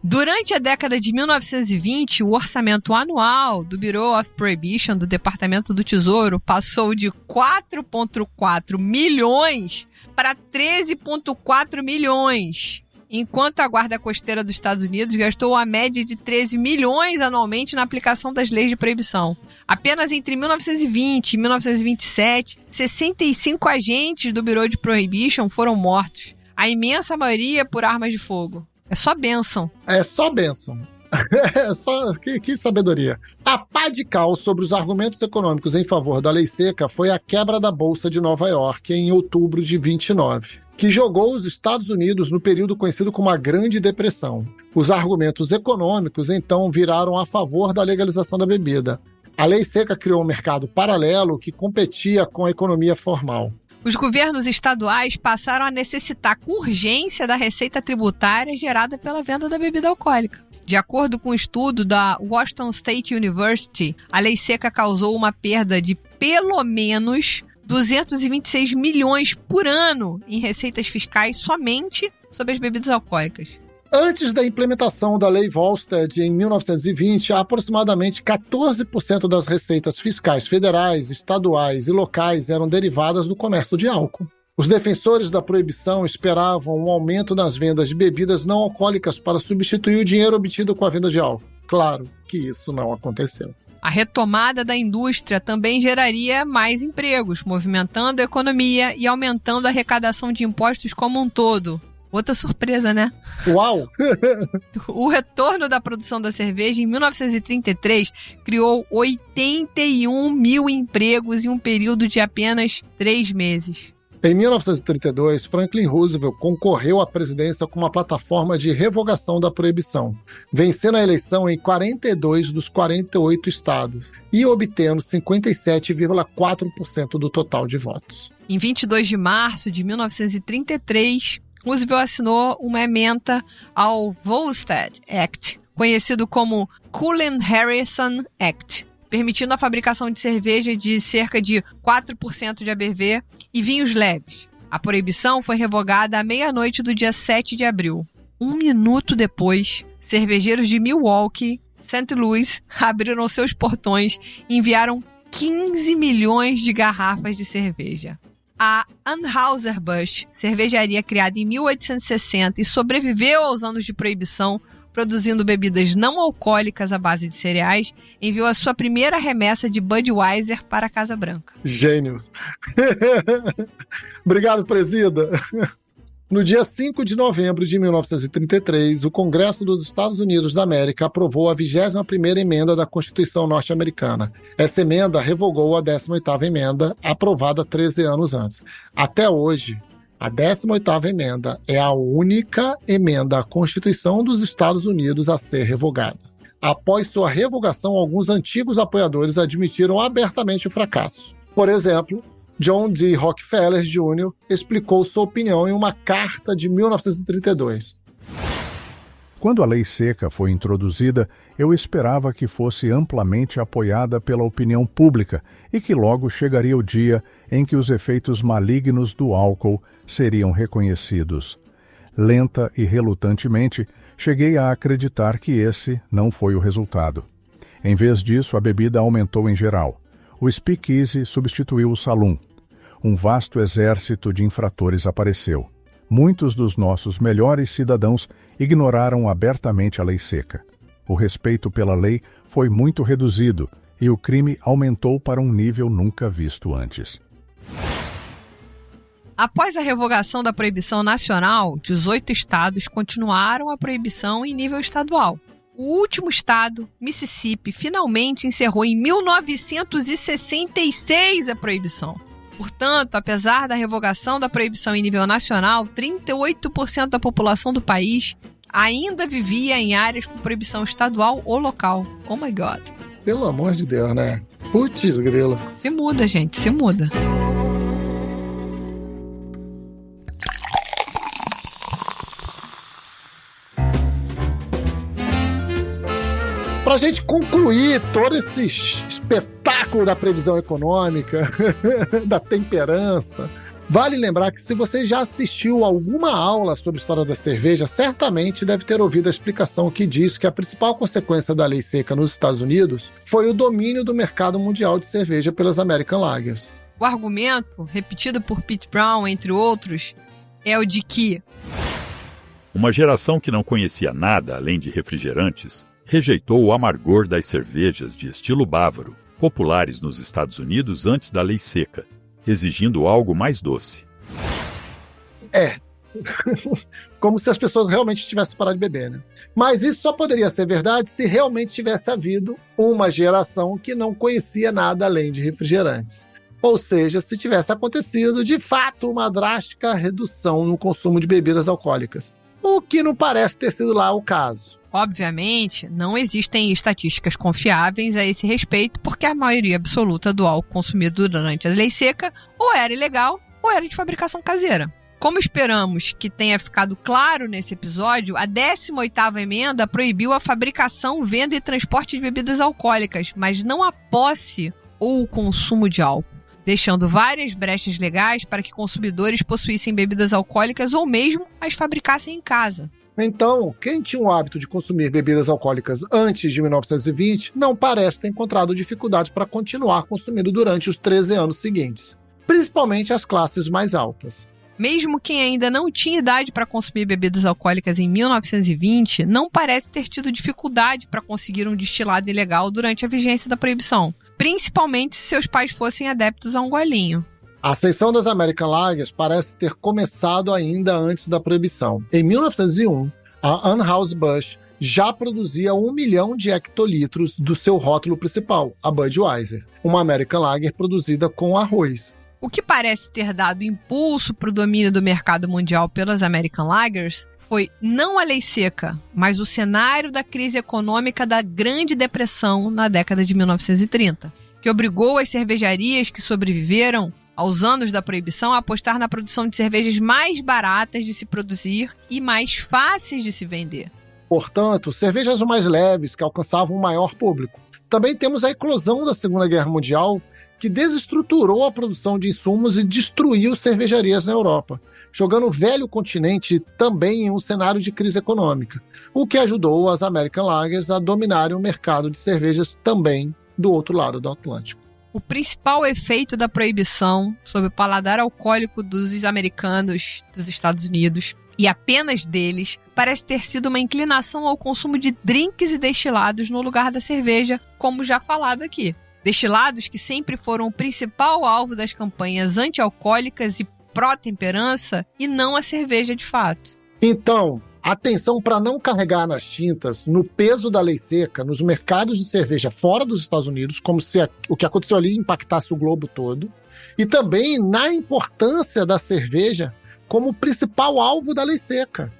Durante a década de 1920, o orçamento anual do Bureau of Prohibition do Departamento do Tesouro passou de 4,4 milhões para 13,4 milhões enquanto a Guarda Costeira dos Estados Unidos gastou a média de 13 milhões anualmente na aplicação das leis de proibição. Apenas entre 1920 e 1927, 65 agentes do Bureau de Prohibition foram mortos, a imensa maioria por armas de fogo. É só bênção. É só bênção. Que sabedoria. A pá de cal sobre os argumentos econômicos em favor da lei seca foi a quebra da Bolsa de Nova York em outubro de 29, que jogou os Estados Unidos no período conhecido como a Grande Depressão. Os argumentos econômicos, então, viraram a favor da legalização da bebida. A lei seca criou um mercado paralelo que competia com a economia formal. Os governos estaduais passaram a necessitar com urgência da receita tributária gerada pela venda da bebida alcoólica. De acordo com um estudo da Washington State University, a lei seca causou uma perda de pelo menos 226 milhões por ano em receitas fiscais somente sobre as bebidas alcoólicas. Antes da implementação da Lei Volstead em 1920, aproximadamente 14% das receitas fiscais federais, estaduais e locais eram derivadas do comércio de álcool. Os defensores da proibição esperavam um aumento nas vendas de bebidas não alcoólicas para substituir o dinheiro obtido com a venda de álcool. Claro que isso não aconteceu. A retomada da indústria também geraria mais empregos, movimentando a economia e aumentando a arrecadação de impostos como um todo. Outra surpresa, né? Uau! O retorno da produção da cerveja em 1933 criou 81 mil empregos em um período de apenas 3 meses. Em 1932, Franklin Roosevelt concorreu à presidência com uma plataforma de revogação da proibição, vencendo a eleição em 42 dos 48 estados e obtendo 57,4% do total de votos. Em 22 de março de 1933, Roosevelt assinou uma ementa ao Volstead Act, conhecido como Cullen-Harrison Act, permitindo a fabricação de cerveja de cerca de 4% de ABV e vinhos leves. A proibição foi revogada à meia-noite do dia 7 de abril. 1 minuto depois, cervejeiros de Milwaukee, St. Louis, abriram seus portões e enviaram 15 milhões de garrafas de cerveja. A Anheuser-Busch, cervejaria criada em 1860 e sobreviveu aos anos de proibição, produzindo bebidas não alcoólicas à base de cereais, enviou a sua primeira remessa de Budweiser para a Casa Branca. Gênios. Obrigado, presida. No dia 5 de novembro de 1933, o Congresso dos Estados Unidos da América aprovou a 21ª emenda da Constituição norte-americana. Essa emenda revogou a 18ª emenda, aprovada 13 anos antes. Até hoje, a 18ª emenda é a única emenda à Constituição dos Estados Unidos a ser revogada. Após sua revogação, alguns antigos apoiadores admitiram abertamente o fracasso. Por exemplo, John D. Rockefeller Jr. explicou sua opinião em uma carta de 1932. Quando a lei seca foi introduzida, eu esperava que fosse amplamente apoiada pela opinião pública e que logo chegaria o dia em que os efeitos malignos do álcool seriam reconhecidos. Lenta e relutantemente, cheguei a acreditar que esse não foi o resultado. Em vez disso, a bebida aumentou em geral. O speakeasy substituiu o saloon. Um vasto exército de infratores apareceu. Muitos dos nossos melhores cidadãos ignoraram abertamente a lei seca. O respeito pela lei foi muito reduzido e o crime aumentou para um nível nunca visto antes. Após a revogação da proibição nacional, 18 estados continuaram a proibição em nível estadual. O último estado, Mississippi, finalmente encerrou em 1966 a proibição. Portanto, apesar da revogação da proibição em nível nacional, 38% da população do país ainda vivia em áreas com proibição estadual ou local. Oh my God. Pelo amor de Deus, né? Putz, grila. Se muda, gente, se muda. Para a gente concluir todo esse espetáculo da previsão econômica, da temperança, vale lembrar que se você já assistiu alguma aula sobre história da cerveja, certamente deve ter ouvido a explicação que diz que a principal consequência da lei seca nos Estados Unidos foi o domínio do mercado mundial de cerveja pelas American Lagers. O argumento, repetido por Pete Brown, entre outros, é o de que Uma geração que não conhecia nada além de refrigerantes rejeitou o amargor das cervejas de estilo bávaro, populares nos Estados Unidos antes da lei seca, exigindo algo mais doce. Como se as pessoas realmente tivessem parado de beber, né? Mas isso só poderia ser verdade se realmente tivesse havido uma geração que não conhecia nada além de refrigerantes. Ou seja, se tivesse acontecido, de fato, uma drástica redução no consumo de bebidas alcoólicas. O que não parece ter sido lá o caso. Obviamente, não existem estatísticas confiáveis a esse respeito, porque a maioria absoluta do álcool consumido durante a lei seca ou era ilegal ou era de fabricação caseira. Como esperamos que tenha ficado claro nesse episódio, a 18ª emenda proibiu a fabricação, venda e transporte de bebidas alcoólicas, mas não a posse ou o consumo de álcool, deixando várias brechas legais para que consumidores possuíssem bebidas alcoólicas ou mesmo as fabricassem em casa. Então, quem tinha o hábito de consumir bebidas alcoólicas antes de 1920 não parece ter encontrado dificuldade para continuar consumindo durante os 13 anos seguintes, principalmente as classes mais altas. Mesmo quem ainda não tinha idade para consumir bebidas alcoólicas em 1920, não parece ter tido dificuldade para conseguir um destilado ilegal durante a vigência da proibição, principalmente se seus pais fossem adeptos a um golinho. A ascensão das American Lagers parece ter começado ainda antes da proibição. Em 1901, a Anheuser-Busch já produzia 1 milhão de hectolitros do seu rótulo principal, a Budweiser, uma American Lager produzida com arroz. O que parece ter dado impulso para o domínio do mercado mundial pelas American Lagers foi não a lei seca, mas o cenário da crise econômica da Grande Depressão na década de 1930, que obrigou as cervejarias que sobreviveram aos anos da proibição a apostar na produção de cervejas mais baratas de se produzir e mais fáceis de se vender. Portanto, cervejas mais leves que alcançavam um maior público. Também temos a eclosão da Segunda Guerra Mundial, que desestruturou a produção de insumos e destruiu cervejarias na Europa, jogando o velho continente também em um cenário de crise econômica, o que ajudou as American Lagers a dominarem o mercado de cervejas também do outro lado do Atlântico. O principal efeito da proibição sobre o paladar alcoólico dos americanos dos Estados Unidos, e apenas deles, parece ter sido uma inclinação ao consumo de drinks e destilados no lugar da cerveja, como já falado aqui. Destilados que sempre foram o principal alvo das campanhas anti-alcoólicas e pró-temperança, e não a cerveja de fato. Então, atenção para não carregar nas tintas, no peso da lei seca, nos mercados de cerveja fora dos Estados Unidos, como se o que aconteceu ali impactasse o globo todo, e também na importância da cerveja como principal alvo da lei seca,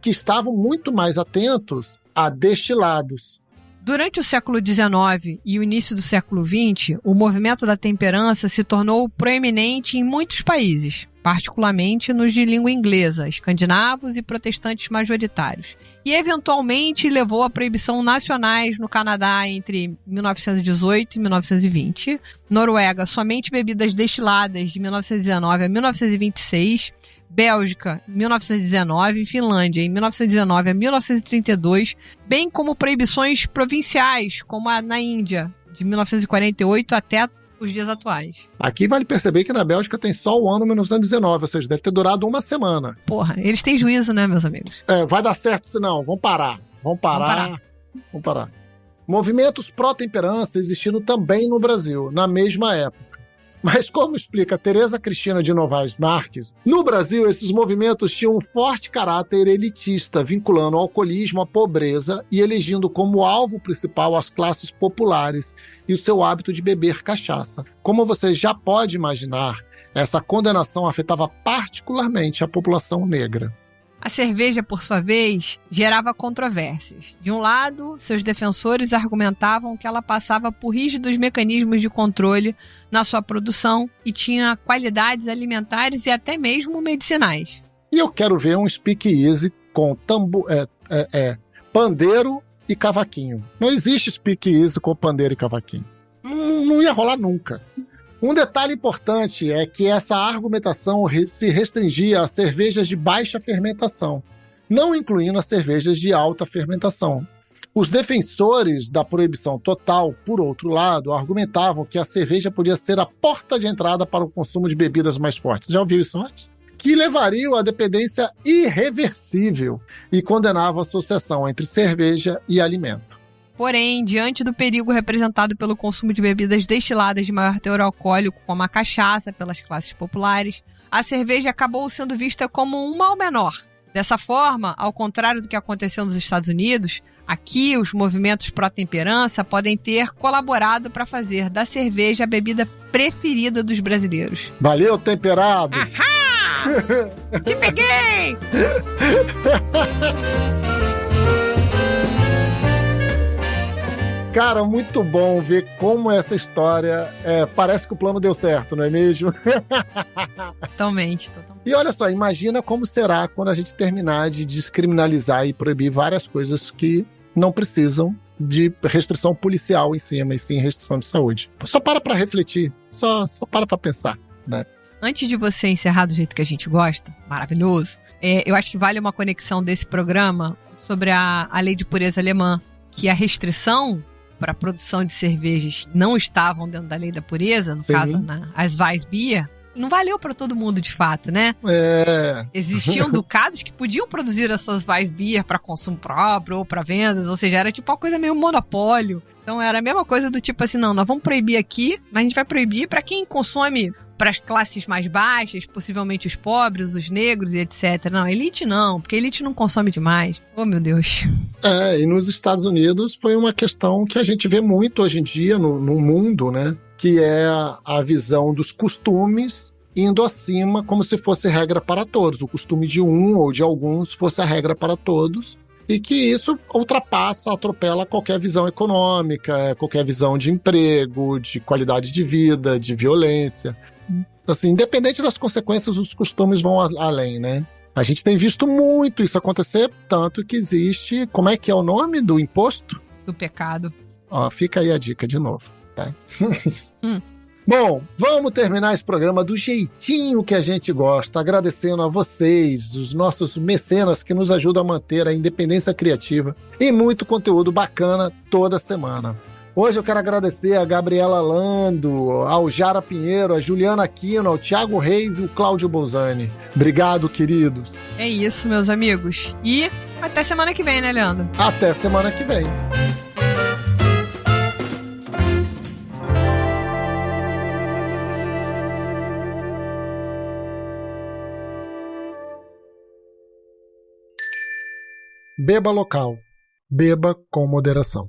que estavam muito mais atentos a destilados. Durante o século XIX e o início do século XX, o movimento da temperança se tornou proeminente em muitos países, particularmente nos de língua inglesa, escandinavos e protestantes majoritários, e eventualmente levou a proibição nacionais no Canadá entre 1918 e 1920, Noruega somente bebidas destiladas de 1919 a 1926, Bélgica, 1919, Finlândia, em 1919 a 1932, bem como proibições provinciais, como a na Índia, de 1948 até os dias atuais. Aqui vale perceber que na Bélgica tem só o ano 1919, ou seja, deve ter durado uma semana. Porra, eles têm juízo, né, meus amigos? Vai dar certo se não, vamos parar. Movimentos pró-temperança existindo também no Brasil, na mesma época. Mas como explica Tereza Cristina de Novaes Marques, no Brasil esses movimentos tinham um forte caráter elitista, vinculando o alcoolismo à pobreza e elegindo como alvo principal as classes populares e o seu hábito de beber cachaça. Como você já pode imaginar, essa condenação afetava particularmente a população negra. A cerveja, por sua vez, gerava controvérsias. De um lado, seus defensores argumentavam que ela passava por rígidos mecanismos de controle na sua produção e tinha qualidades alimentares e até mesmo medicinais. E eu quero ver um speakeasy com pandeiro e cavaquinho. Não existe speakeasy com pandeiro e cavaquinho. Não ia rolar nunca. Um detalhe importante é que essa argumentação se restringia a cervejas de baixa fermentação, não incluindo as cervejas de alta fermentação. Os defensores da proibição total, por outro lado, argumentavam que a cerveja podia ser a porta de entrada para o consumo de bebidas mais fortes. Já ouviu isso antes? que levariam à dependência irreversível e condenavam a associação entre cerveja e alimento. Porém, diante do perigo representado pelo consumo de bebidas destiladas de maior teor alcoólico, como a cachaça, pelas classes populares, a cerveja acabou sendo vista como um mal menor. Dessa forma, ao contrário do que aconteceu nos Estados Unidos, aqui os movimentos pró-temperança podem ter colaborado para fazer da cerveja a bebida preferida dos brasileiros. Valeu, temperado! Ahá! Te peguei! Cara, muito bom ver como essa história parece que o plano deu certo, não é mesmo? Totalmente. E olha só, imagina como será quando a gente terminar de descriminalizar e proibir várias coisas que não precisam de restrição policial em cima, e sim restrição de saúde. Só para refletir, só para pensar, né? Antes de você encerrar do jeito que a gente gosta, maravilhoso, eu acho que vale uma conexão desse programa sobre a lei de pureza alemã, que a restrição para a produção de cervejas não estavam dentro da lei da pureza, no caso, as Weissbier, não valeu para todo mundo de fato, né? Existiam ducados que podiam produzir as suas Weissbier para consumo próprio ou para vendas, ou seja, era tipo uma coisa meio monopólio. Então era a mesma coisa do tipo assim, não, nós vamos proibir aqui, mas a gente vai proibir para quem consome, para as classes mais baixas, possivelmente os pobres, os negros e etc. Não, elite não, porque elite não consome demais. Oh, meu Deus. E nos Estados Unidos foi uma questão que a gente vê muito hoje em dia no mundo, né? Que é a visão dos costumes indo acima como se fosse regra para todos. O costume de um ou de alguns fosse a regra para todos. E que isso ultrapassa, atropela qualquer visão econômica, qualquer visão de emprego, de qualidade de vida, de violência. Assim, independente das consequências, os costumes vão além, né? A gente tem visto muito isso acontecer, tanto que existe... Como é que é o nome do imposto? Do pecado. Ó, fica aí a dica de novo, tá? Bom, vamos terminar esse programa do jeitinho que a gente gosta, agradecendo a vocês, os nossos mecenas que nos ajudam a manter a independência criativa e muito conteúdo bacana toda semana. Hoje eu quero agradecer a Gabriela Lando, ao Jara Pinheiro, a Juliana Aquino, ao Thiago Reis e o Cláudio Bolzani. Obrigado, queridos. É isso, meus amigos. E até semana que vem, né, Leandro? Até semana que vem. Beba local. Beba com moderação.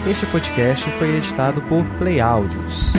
Este podcast foi editado por Play Áudios.